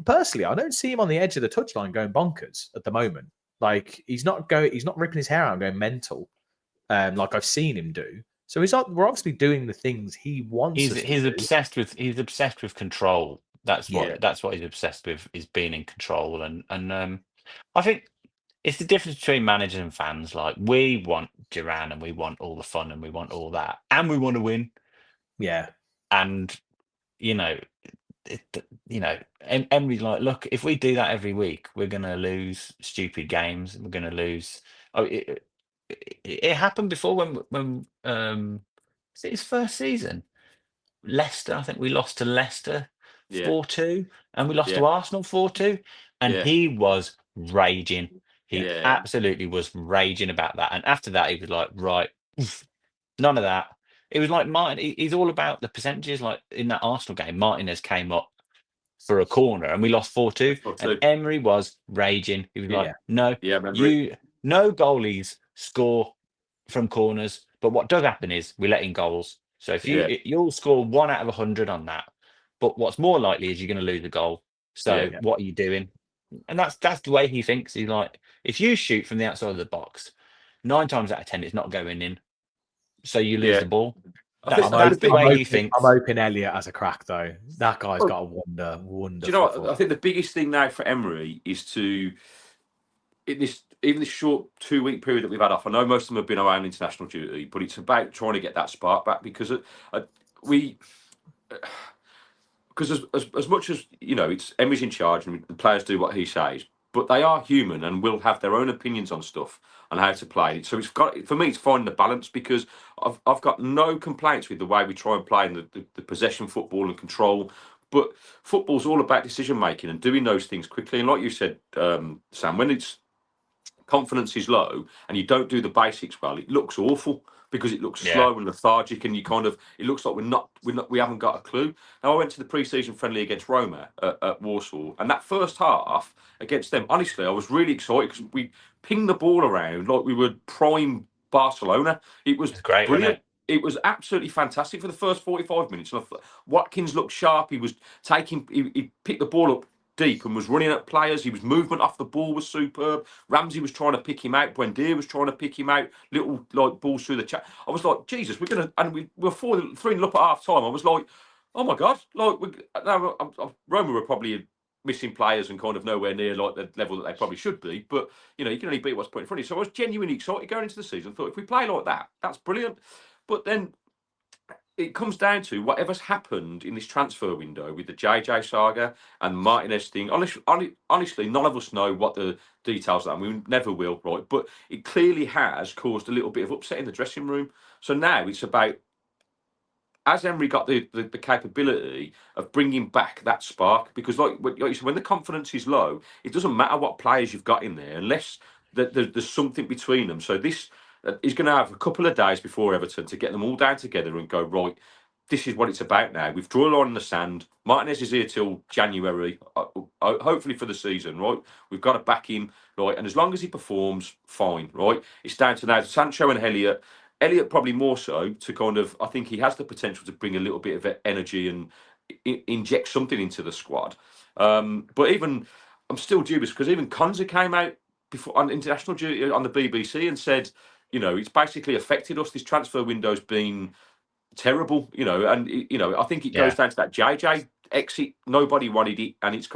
him on the edge of the touchline going bonkers at the moment. Like he's not ripping his hair out and going mental, like I've seen him do. So we're obviously doing the things he wants. He's obsessed with control. That's what he's obsessed with, is being in control. And I think it's the difference between managers and fans. Like, we want Duran and we want all the fun and we want all that and we want to win. Yeah. And, Emery's like, look, if we do that every week, we're going to lose stupid games. We're going to lose. Oh, it happened before when was it his first season? Leicester, I think we lost to Leicester 4-2 and we lost to Arsenal 4-2. And he was raging. He absolutely was raging about that. And after that, he was like, right, none of that. It was like Martin. He's all about the percentages. Like in that Arsenal game, Martinez came up for a corner and we lost 4-2. And Emery was raging. He was like, no, no goalies score from corners. But what does happen is we let in goals. So if you'll score 1 out of 100 on that. But what's more likely is you're going to lose a goal. So what are you doing? And that's the way he thinks. He's like, if you shoot from the outside of the box, 9 times out of 10, it's not going in. So you lose the ball. That's the way he thinks. I'm hoping Elliott has a crack, though. That guy's got a wonderful. Do you know what? I think the biggest thing now for Emery is even this short 2-week period that we've had off, I know most of them have been around international duty, but it's about trying to get that spark back because as much as it's Emery's in charge and the players do what he says, but they are human and will have their own opinions on stuff and how to play it. So for me, it's finding the balance because I've got no complaints with the way we try and play in the possession football and control. But football's all about decision making and doing those things quickly. And like you said, Sam, when it's confidence is low and you don't do the basics well, it looks awful because it looks slow and lethargic, and it looks like we haven't got a clue. Now I went to the pre-season friendly against Roma at Warsaw, and that first half against them, honestly, I was really excited because we pinged the ball around like we were prime Barcelona. It was great, brilliant. It was absolutely fantastic for the first 45 minutes. And Watkins looked sharp. He was he picked the ball up deep and was running at players. His movement off the ball was superb. Ramsey was trying to pick him out. Buendia was trying to pick him out. Little balls through the chat. I was like, Jesus, we're gonna, and we were 3-0 up at half time. I was like, oh my God, Roma were probably missing players and kind of nowhere near like the level that they probably should be. But you can only beat what's put in front of you. So I was genuinely excited going into the season. I thought if we play like that, that's brilliant. But then it comes down to whatever's happened in this transfer window with the JJ saga and Martinez thing. Honestly, none of us know what the details are. We never will, right? But it clearly has caused a little bit of upset in the dressing room. So now it's about, has Emery got the capability of bringing back that spark? Because like you said, when the confidence is low, it doesn't matter what players you've got in there unless there's something between them. So this is going to have a couple of days before Everton to get them all down together and go, right, this is what it's about now. We've drawn a line in the sand. Martinez is here till January, hopefully for the season, right? We've got to back him, right? And as long as he performs, fine, right? It's down to now Sancho and Elliott. Elliott probably more so to kind of, I think he has the potential to bring a little bit of energy and inject something into the squad. But even, I'm still dubious because even Konza came out before on international duty on the BBC and said, it's basically affected us. This transfer window's been terrible, and I think it goes down to that JJ exit. Nobody wanted it, and it's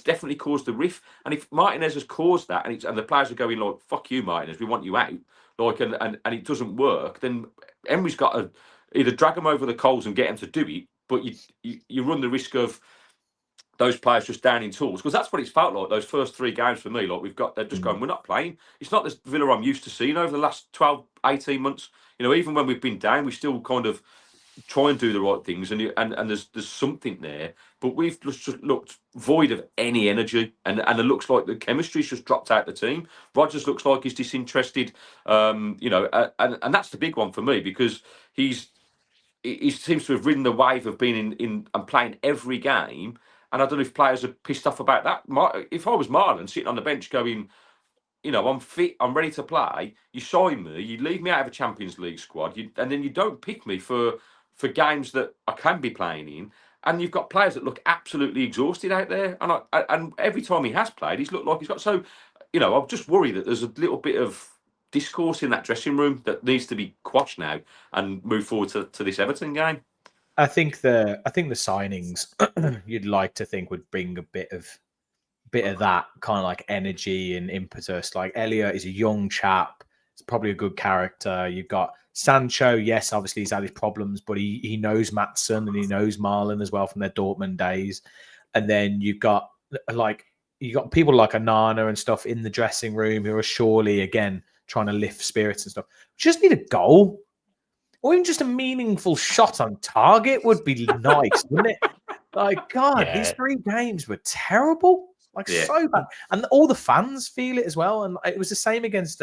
definitely caused the rift. And if Martinez has caused that, and the players are going like, "Fuck you, Martinez, we want you out," and it doesn't work, then Emery's got to either drag them over the coals and get them to do it, but you run the risk of those players just down in tools, because that's what it's felt like those first 3 games for me. Like they're just going, we're not playing. It's not this Villa I'm used to seeing over the last 12, 18 months. Even when we've been down, we still kind of try and do the right things, and there's something there, but we've just looked void of any energy, and it looks like the chemistry's just dropped out the team. Rodgers looks like he's disinterested, and that's the big one for me, because he seems to have ridden the wave of being in and playing every game. And I don't know if players are pissed off about that. If I was Marlon sitting on the bench going, I'm fit, I'm ready to play, you sign me, you leave me out of a Champions League squad, and then you don't pick me for games that I can be playing in, and you've got players that look absolutely exhausted out there. And every time he has played, he's looked like he's got. So, I'm just worried that there's a little bit of discourse in that dressing room that needs to be quashed now and move forward to this Everton game. I think the signings you'd like to think would bring a bit of that kind of like energy and impetus. Like Elliott is a young chap. It's probably a good character. You've got Sancho. Yes, obviously he's had his problems, but he knows Maatsen and he knows Marlon as well from their Dortmund days. And then you've got people like Anana and stuff in the dressing room who are surely again trying to lift spirits and stuff. We just need a goal. Or even just a meaningful shot on target would be nice, wouldn't it? Like, God, these 3 games were terrible. So bad. And all the fans feel it as well. And it was the same against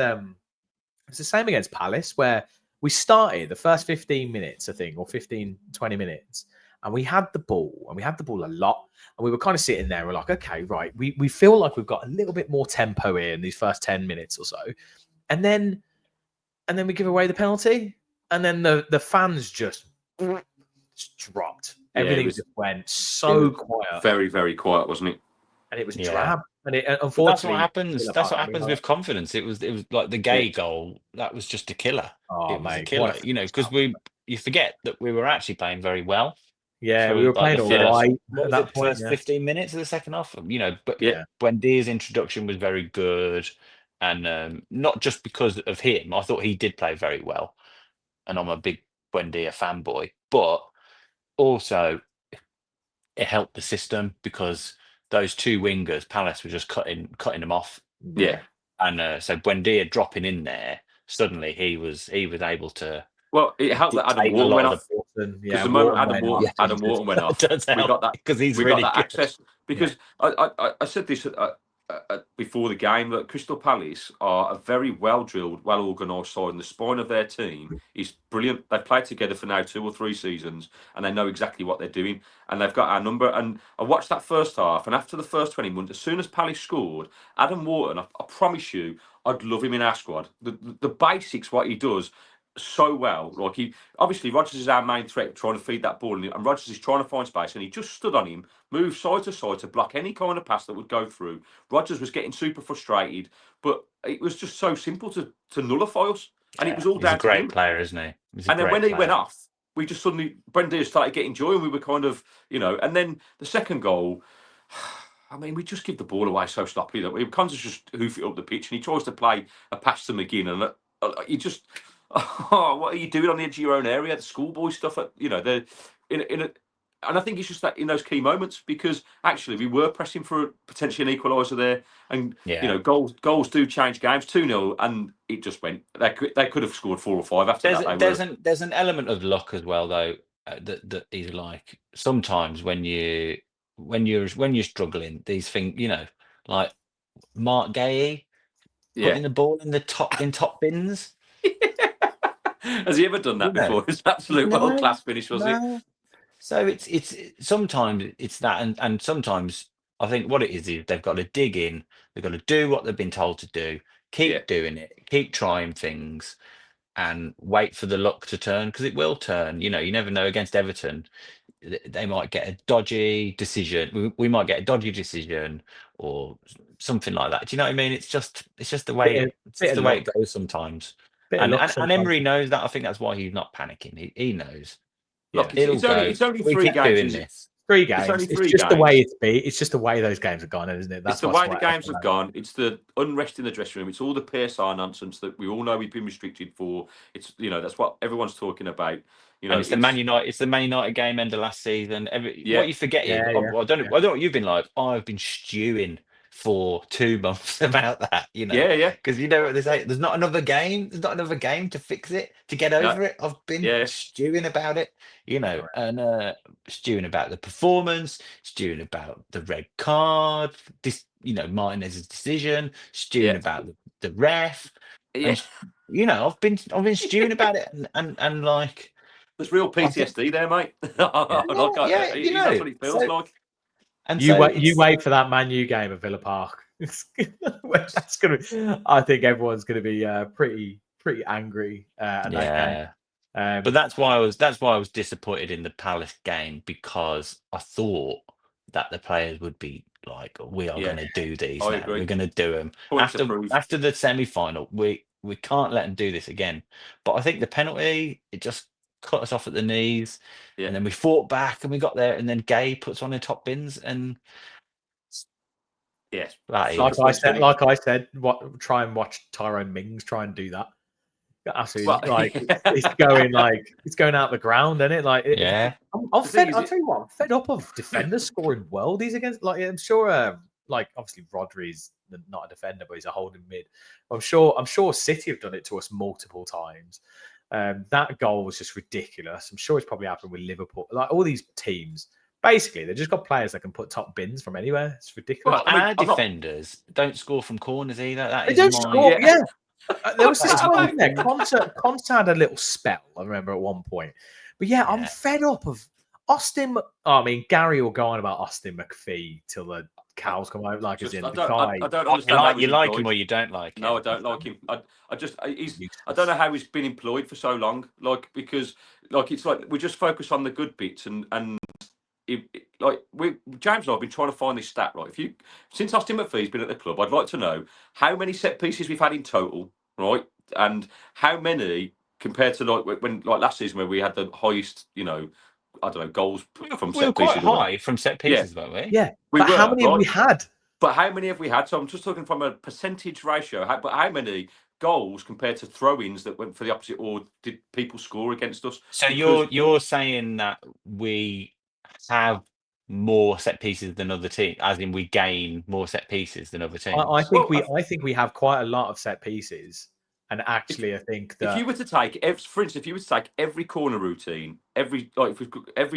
Palace, where we started the first 15 minutes, I think, or 15, 20 minutes, and we had the ball, a lot. And we were kind of sitting there, we're like, okay, right, we feel like we've got a little bit more tempo here in these first 10 minutes or so. And then we give away the penalty. And then the fans just dropped. Everything just went so quiet. Very, very quiet, wasn't it? And it was drab. And unfortunately, that's what happens. That's what happens with confidence. It was like the Gay goal. That was just a killer. Oh, it was a killer. Because you forget that we were actually playing very well. Yeah, we were playing all right. What was it, first 15 minutes of the second half? But Buendia's introduction was very good. and not just because of him. I thought he did play very well, and I'm a big Buendia fanboy, but also it helped the system because those two wingers, Palace were just cutting them off, Yeah. and so Buendia dropping in there, suddenly he was able to. Well, it helped that Adam dictate a Wharton lot went of off. Wharton, Because yeah, the moment Wharton Adam Wharton went off, That does we help, got that because he's we really got that good. access. Because I said this before the game, that Crystal Palace are a very well drilled, well organised side, and the spine of their team is brilliant. They've played together for now 2 or 3 seasons, and they know exactly what they're doing, and they've got our number. And I watched that first half, and after the first 20 minutes, as soon as Palace scored, Adam Wharton, I promise you, I'd love him in our squad. The basics, what he does so well. Like, he obviously, Rodgers is our main threat, trying to feed that ball, and Rodgers is trying to find space, and he just stood on him, moved side to side to block any kind of pass that would go through. Rodgers was getting super frustrated, but it was just so simple to nullify us, and it was all He's a down to great him. player, isn't he? He's a And then great when he went player. off, we just suddenly, Brendan started getting joy, and we were kind of, and then the second goal, I mean, we just give the ball away so sloppy that we can't just hoof it up the pitch, and he tries to play a pass to McGinn, and you just, what are you doing on the edge of your own area? The schoolboy stuff, the and I think it's just that in those key moments, because actually we were pressing for potentially an equaliser there, and goals do change games. 2-0, and it just went. They could have scored 4 or 5 after that. There's an element of luck as well, though. That is, like, sometimes when you're struggling, these things, like Mark Gay putting the ball in top bins. Has he ever done that before? It's an absolute world class finish, was it? So it's sometimes it's that, and sometimes I think what it is they've got to dig in, they've got to do what they've been told to do, keep doing it, keep trying things, and wait for the luck to turn, because it will turn. You never know. Against Everton, they might get a dodgy decision. We might get a dodgy decision or something like that. Do you know what I mean? It's just the way it goes sometimes. And Emery knows that. I think that's why he's not panicking. He knows. Look, it's only 3 games. 3 games. It's just the way it's been. It's just the way those games have gone, isn't it? It's the way the games have gone. It's the unrest in the dressing room. It's all the PSR nonsense that we all know we've been restricted for. It's that's what everyone's talking about. And it's the Man United. It's the Man United game end of last season. What you forget is, I don't know what you've been like. I've been stewing for 2 months about that. Because what they say. There's not another game. There's not another game to fix it, to get over it. I've been stewing about it. And stewing about the performance, stewing about the red card, Martinez's decision, stewing about the ref. And, I've been stewing about it, and like, there's real PTSD there, mate. That's what it feels like. And you wait for that Man U game at Villa Park. That's gonna. I think everyone's gonna be pretty angry at that game. But that's why I was disappointed in the Palace game, because I thought that the players would be like, we are going to do these now. We're going to do them after the semi-final. We can't let them do this again. But I think the penalty, it just cut us off at the knees, and then we fought back and we got there, and then Gay puts on the top bins, and like I said, try and watch Tyrone Mings try and do that. Absolutely, it's going out the ground, isn't it? Like, I'll tell you what, I'm fed up of defenders scoring worldies against. Like, I'm sure, obviously Rodri's not a defender, but he's a holding mid. I'm sure City have done it to us multiple times. That goal was just ridiculous. I'm sure it's probably happened with Liverpool. Like, all these teams, basically, they've just got players that can put top bins from anywhere. It's ridiculous. Well, our defenders don't score from corners either. They don't score. There was this time in there. Conte had a little spell, I remember, at one point. But I'm fed up of Austin. Gary will go on about Austin MacPhee till the cows come out. Like, as in the guy. I don't understand. You like him or you don't like him? No, I don't like him. I don't know how he's been employed for so long. Because it's like we just focus on the good bits, and James and I have been trying to find this stat, right? Since Austin MacPhee's been at the club, I'd like to know how many set pieces we've had in total, right? And how many compared to last season, where we had the highest, goals from set pieces. Quite high from set pieces, weren't we? Yeah, but how many have we had? But how many have we had? So I'm just talking from a percentage ratio. But how many goals compared to throw-ins that went for the opposite, or did people score against us? So Because you're saying that we have more set pieces than other teams, as in we gain more set pieces than other teams. I think we have quite a lot of set pieces, and actually, I think that if you were to take, for instance, if you were to take every corner routine, every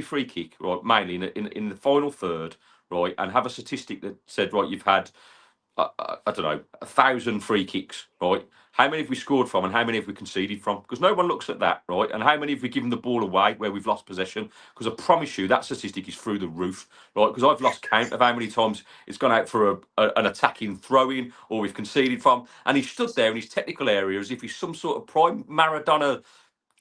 free kick, right, mainly in the final third, right, and have a statistic that said, right, you've had, I don't know, 1,000 free kicks, right? How many have we scored from, and how many have we conceded from? Because no one looks at that, right? And how many have we given the ball away where we've lost possession? Because I promise you that statistic is through the roof, right? Because I've lost count of how many times it's gone out for an attacking throw-in, or we've conceded from, and he stood there in his technical area as if he's some sort of prime Maradona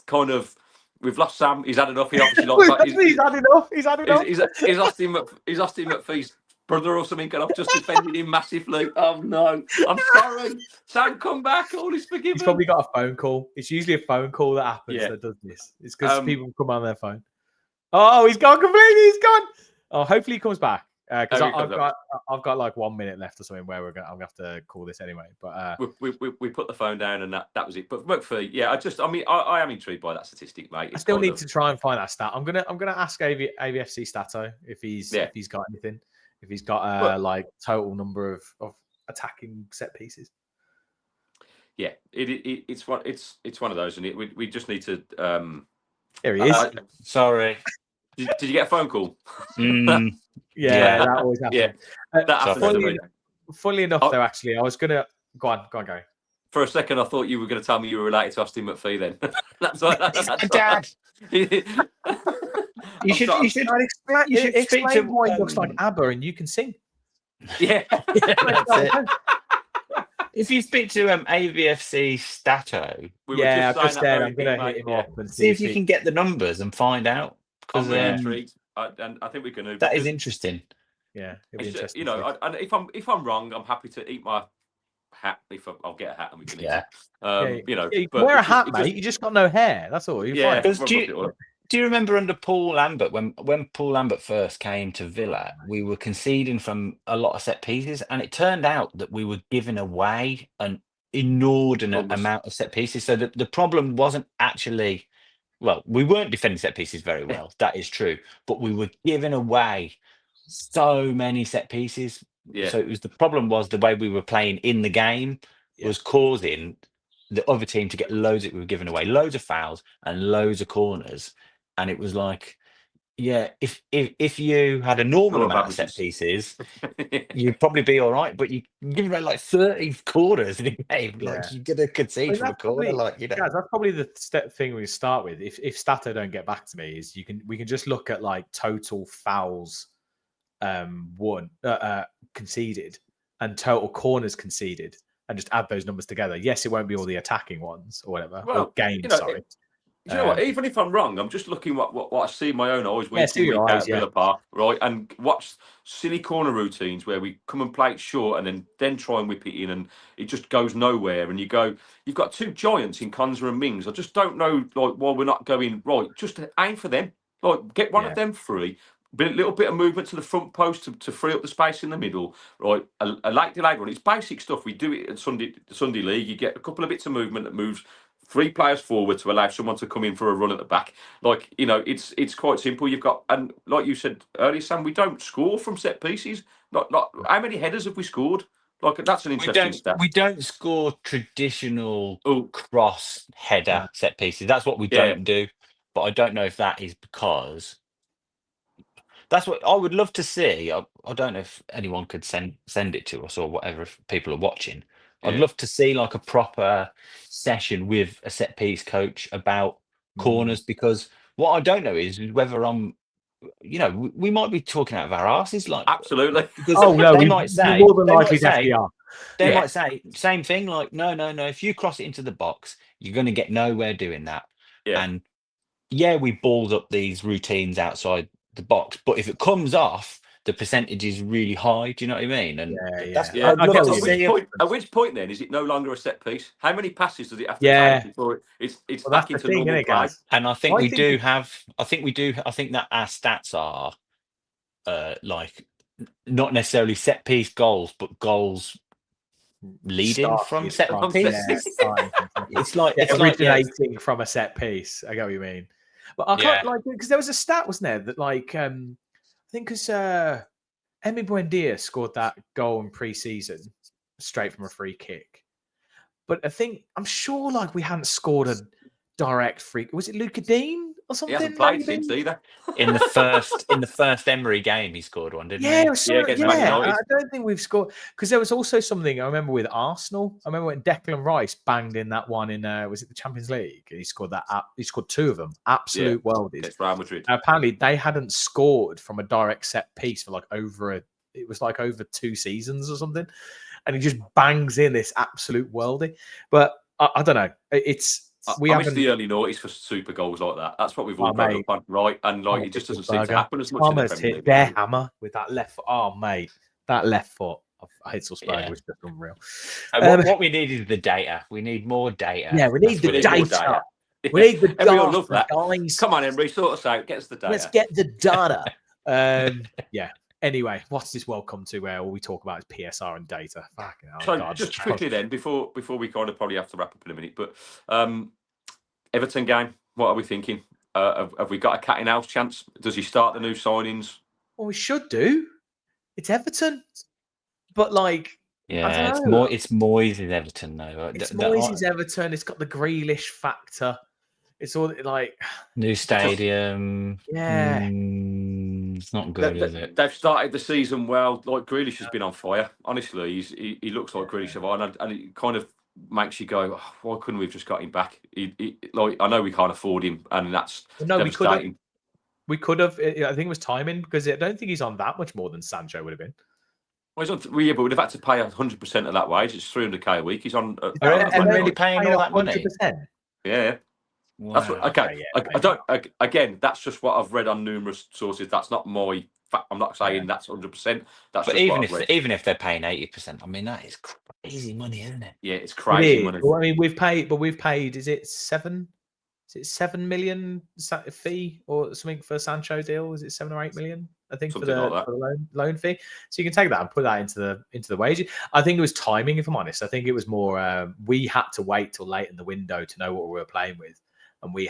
kind of. We've lost Sam. He's had enough. He obviously he's had enough. He's had enough. He's Austin MacPhee's brother or something, and I've just defended him massively. Oh no, I'm sorry. Sam, come back. All is forgiven. He's probably got a phone call. It's usually a phone call that happens that does this. It's because people come on their phone. Oh, he's gone completely. He's gone. Oh, hopefully he comes back. Because I've got like 1 minute left or something where I'm gonna have to call this anyway. But we put the phone down, and that was it. But MacPhee, yeah, I am intrigued by that statistic, mate. I still need to try and find that stat. I'm gonna ask AVFC Stato if he's got anything. If he's got like total number of attacking set pieces. Yeah, it's one of those, and we just need to. Here he is. Sorry. Did you get a phone call? Yeah, that always happens. Yeah, that happens. Funnily enough, though, actually, I was gonna go on, Gary. For a second, I thought you were going to tell me you were related to Austin MacPhee. Then that's Dad. You should explain why he looks like ABBA, and you can sing. Yeah. That's it. If you speak to AVFC Stato, I'm going to hit him up and see if you can get the numbers and find out. Because and I think we're going to. That is interesting. Yeah, it'll be interesting. You know, and if I'm wrong, I'm happy to eat my hat. I'll get a hat and we can eat it. You know, you can wear a hat, mate. You just got no hair. That's all. Yeah. Do you remember under Paul Lambert, when Paul Lambert first came to Villa, we were conceding from a lot of set pieces, and it turned out that we were giving away an inordinate amount of set pieces. So the problem wasn't actually, well, we weren't defending set pieces very well. That is true, but we were giving away so many set pieces. Yeah. So the problem was the way we were playing in the game was causing the other team to get loads. We were giving away loads of fouls and loads of corners. And it was like, yeah, if you had a normal amount of set pieces, you'd probably be all right. But you give away like 30 corners in a game, like you're gonna concede from a corner, like Guys, that's probably the thing we start with. If Stato don't get back to me, is we can just look at like total fouls, conceded, and total corners conceded, and just add those numbers together. Yes, it won't be all the attacking ones or whatever. Well, or games, sorry. You know what? Even if I'm wrong, I'm just looking what I see in my own eyes. At Villa Park, right, and watch silly corner routines where we come and play it short, and then try and whip it in, and it just goes nowhere. And you've got two giants in Konza and Mings. I just don't know, like, why we're not going right. Just aim for them, like, get one of them free. A little bit of movement to the front post to free up the space in the middle, right? A late delayed run. It's basic stuff. We do it at Sunday League. You get a couple of bits of movement that moves 3 players forward to allow someone to come in for a run at the back. Like, you know, it's quite simple. You've got, and like you said earlier, Sam, we don't score from set pieces. Not how many headers have we scored? Like, that's an interesting stat. We don't score traditional cross header set pieces. That's what we don't do. But I don't know if that is because that's what I would love to see. I don't know if anyone could send it to us or whatever, if people are watching. I'd love to see like a proper session with a set piece coach about corners, because what I don't know is whether we might be talking out of our asses. Like, absolutely. Because they might say, more than likely they might say same thing. Like, no. If you cross it into the box, you're going to get nowhere doing that. Yeah. And we balled up these routines outside the box, but if it comes off, the percentage is really high. Do you know what I mean? And at which point then is it no longer a set piece? How many passes does it have to take before it's back into normal play? And I think I think that our stats are like not necessarily set piece goals, but goals leading from set piece. It's like originating from a set piece. I get what you mean, but I can't because there was a stat, wasn't there, that I think because Emi Buendia scored that goal in pre-season straight from a free kick, but I'm sure we hadn't scored a direct free. Was it Luca Dean or something? He hasn't played since either. In the first Emery game, he scored one, didn't he? I don't think we've scored, because there was also something I remember with Arsenal. I remember when Declan Rice banged in that one in was it the Champions League? He scored that. He scored two of them. Absolute worldies. It's Real Madrid. Apparently, they hadn't scored from a direct set piece for over 2 seasons or something, and he just bangs in this absolute worldie. But I don't know. I miss the early noughties for super goals like that. That's what we've all grown up on, right? And it just doesn't seem to happen as much. Almost hit their hammer with that left foot. Oh, mate, that left foot of Hitzelsberger was just unreal. What we need is the data. We need more data. Yeah, we need the data. We need the data. Everyone love that. Guys. Come on, Emery, sort us out. Get us the data. Let's get the data. Yeah. Anyway, what's this world come to where all we talk about is PSR and data? Fucking hell, so God. just quickly then, before we kind of probably have to wrap up in a minute, but Everton game, what are we thinking? Have we got a cat in house chance? Does he start the new signings? Well, we should do. It's Everton, but it's Moyes' Everton though. It's Moyes' Everton. It's got the Grealish factor. It's all new stadium. It's not good, is it? They've started the season well. Grealish has been on fire. Honestly, he looks like Grealish of iron, and it kind of makes you go, oh, why couldn't we have just got him back? I know we can't afford him, and that's devastating. We could have. I think it was timing, because I don't think he's on that much more than Sancho would have been. Well, but we'd have had to pay 100% of that wage. It's 300k a week. He's on. Everyone really paying all that 100%? Money? Yeah. Wow. That's what. Okay. I don't. Again, that's just what I've read on numerous sources. That's not my. I'm not saying that's 100%. That's. But even if they're paying 80%, I mean that is crazy money, isn't it? Yeah, it's crazy money. Well, I mean, we've paid. Is it 7 million fee or something for Sancho deal? Is it 7 or 8 million? I think something for the loan fee. So you can take that and put that into the wages. I think it was timing, if I'm honest. I think it was more we had to wait till late in the window to know what we were playing with, and we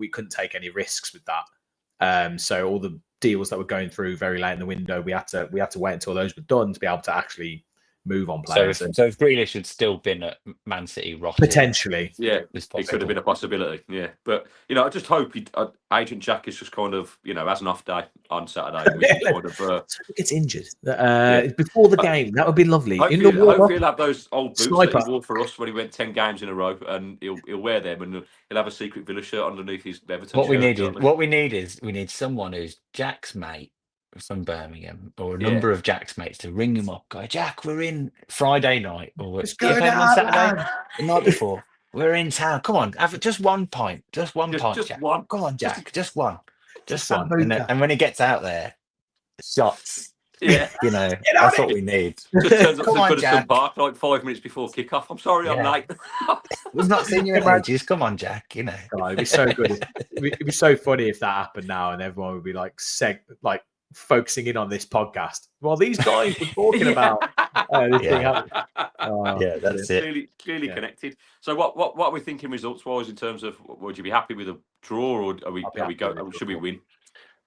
couldn't take any risks with that. So all the deals that were going through very late in the window, we had to wait until those were done to be able to actually move on players. So if Grealish had still been at Man City, potentially, it could have been a possibility. Yeah, but I just hope Agent Jack is just kind of has an off day on Saturday. We kind of gets injured before the game. That would be lovely. Hopefully he'll have those old boots that he wore for us when he went 10 games in a row, and he'll wear them, and he'll have a secret Villa shirt underneath his Everton. What we need is someone who's Jack's mate from Birmingham, or a number of Jack's mates, to ring him up, go, Jack, we're in Friday night, or on Saturday, the night before, we're in town, come on, have just one pint, just one pint, Jack. One. Come on, Jack, just one. And when he gets out there, shots. Yeah, that's what we need. Just turns up to Goodison Park 5 minutes before kick-off. I'm sorry, I'm late. We've not seen you in ages. Come on, Jack. God, it'd be so good. It'd be so funny if that happened now, and everyone would be focusing in on this podcast. Well, these guys were talking about this thing happening. That's it. Clearly connected. So, what are we thinking results-wise in terms of? Would you be happy with a draw, or should we win?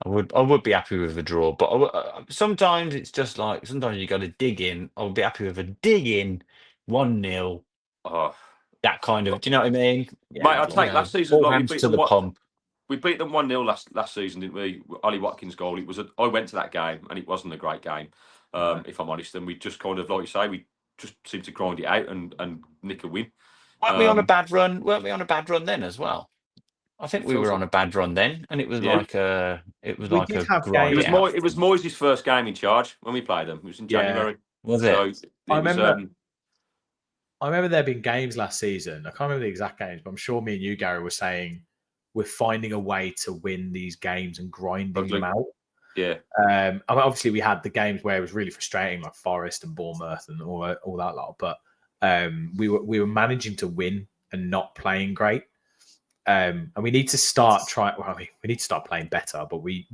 I would be happy with a draw, but sometimes it's just sometimes you got to dig in. I would be happy with a dig in 1-0. That kind of. Do you know what I mean? Mate, I'll take last season. All hands to the pump. We beat them 1-0 last season, didn't we? Ollie Watkins' goal. I went to that game, and it wasn't a great game, if I'm honest. And we just kind of, like you say, we just seemed to grind it out and nick a win. Weren't we on a bad run? Weren't we on a bad run then as well? I think we were on a bad run then, and it was grind. It was Moyes' first game in charge when we played them. It was in January. Was it? I remember there being games last season. I can't remember the exact games, but I'm sure me and you, Gary, were saying we're finding a way to win these games and grinding them out. Yeah. Obviously, we had the games where it was really frustrating, like Forest and Bournemouth and all that lot. But we were managing to win and not playing great. And we need to start we need to start playing better. But we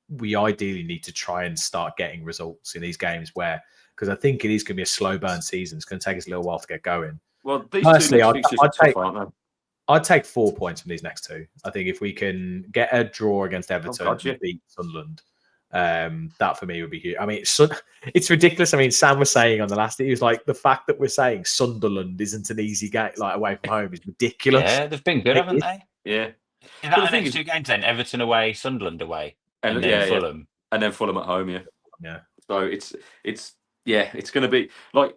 we ideally need to try and start getting results in these games because I think it is going to be a slow burn season. It's going to take us a little while to get going. Well, these Personally, two next fixtures are tough, aren't they? I'd take 4 points from these next two. I think if we can get a draw against Everton and beat Sunderland, that for me would be huge. I mean, it's ridiculous. I mean, Sam was saying on the last, he was like, the fact that we're saying Sunderland isn't an easy game, like away from home, is ridiculous. Yeah, they've been good, haven't they? Yeah. Is that the next two games then? Everton away, Sunderland away, and then Fulham. And then Fulham at home, yeah. So it's going to be like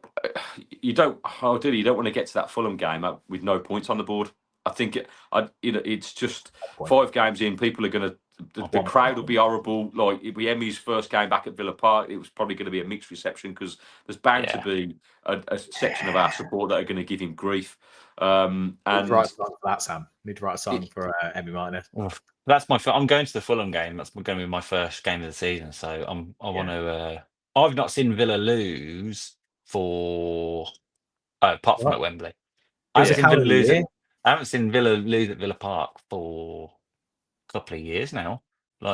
you don't want to get to that Fulham game with no points on the board. I think it's just 5 games in. People are going to the crowd will be horrible. Like it'll be Emmy's first game back at Villa Park. It was probably going to be a mixed reception because there's bound to be a section of our support that are going to give him grief. And need to write a song for that, Sam. Need to write a song for Emmy Martinez. That's I'm going to the Fulham game. That's going to be my first game of the season. So I want to. I've not seen Villa lose for apart from at Wembley. I haven't seen Villa lose at Villa Park for a couple of years now.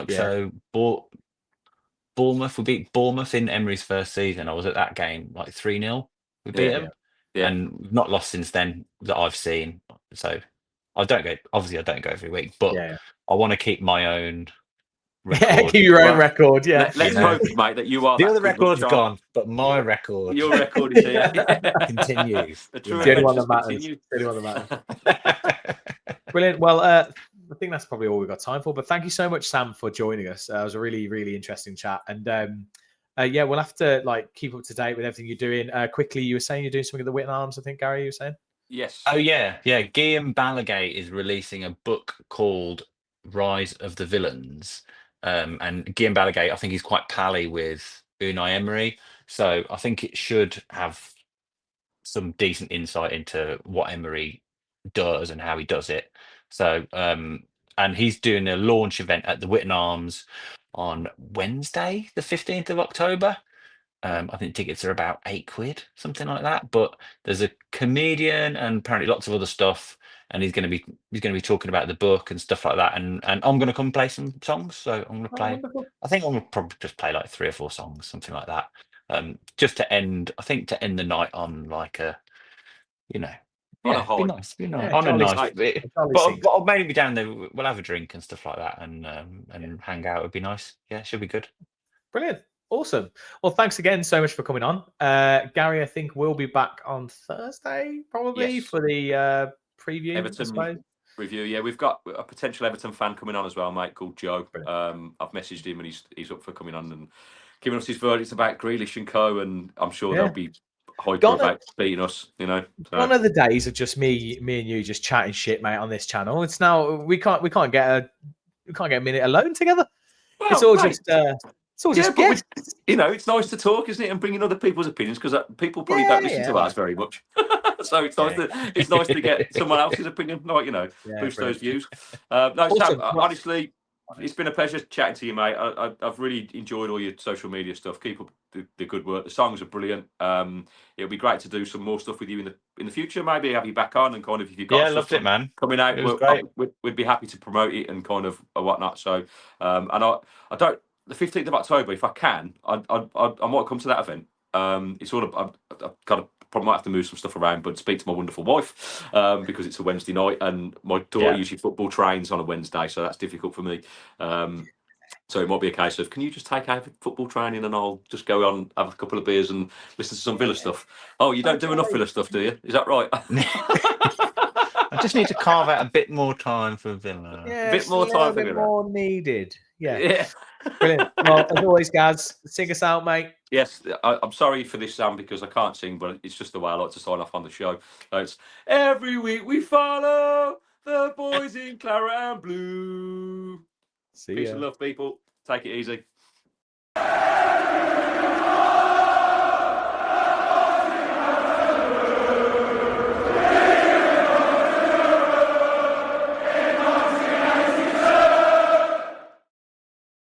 So, Bournemouth, we beat Bournemouth in Emery's first season. I was at that game, like 3-0. We beat them, and we've not lost since then that I've seen. So I don't go every week, but I want to keep my own record. Keep your own record. Yeah, let's hope, mate, that you are. The other record's gone, but my record, your record is here. continues. The only one that matters. Brilliant. Well, I think that's probably all we've got time for. But thank you so much, Sam, for joining us. It was a really, really interesting chat. And we'll have to keep up to date with everything you're doing. Quickly, you were saying you're doing something at the Witton Arms, I think, Gary, you were saying? Yes. Oh, yeah. Guillaume Balaguet is releasing a book called Rise of the Villains. And Guillaume Balaguet, I think he's quite pally with Unai Emery. So I think it should have some decent insight into what Emery does and how he does it. So, and he's doing a launch event at the Witton Arms on Wednesday, the 15th of October. I think tickets are about £8, something like that. But there's a comedian and apparently lots of other stuff, and he's going to be talking about the book and stuff like that. And I'm going to come play some songs. So I'm going to play. I think I'm going to probably just play like 3 or 4 songs, something like that. Just to end the night on like a, be nice, on a nice bit. But I'll mainly be down there. We'll have a drink and stuff like that, and hang out. It'd be nice. Yeah, it should be good. Brilliant, awesome. Well, thanks again so much for coming on, Gary. I think we'll be back on Thursday probably for the preview. Everton review. Yeah, we've got a potential Everton fan coming on as well, mate, called Joe. I've messaged him and he's up for coming on and giving us his verdicts about Grealish and co. And I'm sure they'll be hyper about beating us, So. Gone are the days of just me and you just chatting shit, mate, on this channel. It's now we can't get a minute alone together. Well, it's all just it's nice to talk, isn't it, and bringing other people's opinions because people probably don't listen to ours very much. So it's nice to get someone else's opinion, boost those views. Sam, honestly, it's been a pleasure chatting to you, mate. I've really enjoyed all your social media stuff. Keep up the good work. The songs are brilliant. It'll be great to do some more stuff with you in the future. Maybe have you back on and kind of if you've got loved it, man. Coming out, we'd be happy to promote it and kind of whatnot. So, and I don't. The 15th of October, if I can, I might come to that event. It's all I've got to. Probably might have to move some stuff around, but speak to my wonderful wife because it's a Wednesday night and my daughter usually football trains on a Wednesday, so that's difficult for me. So it might be a case of, can you just take over football training and I'll just go on, have a couple of beers and listen to some Villa stuff. Oh, you don't do enough Villa stuff, do you? Is that right? I just need to carve out a bit more time for Villa. Yeah, a bit more time for Villa. More needed. Yeah. Brilliant. Well, as always, Gaz, sing us out, mate. Yes, I'm sorry for this, Sam, because I can't sing, but it's just the way I like to sign off on the show. It's every week we follow the boys in Claret and Blue. See Peace ya. and love, people. Take it easy.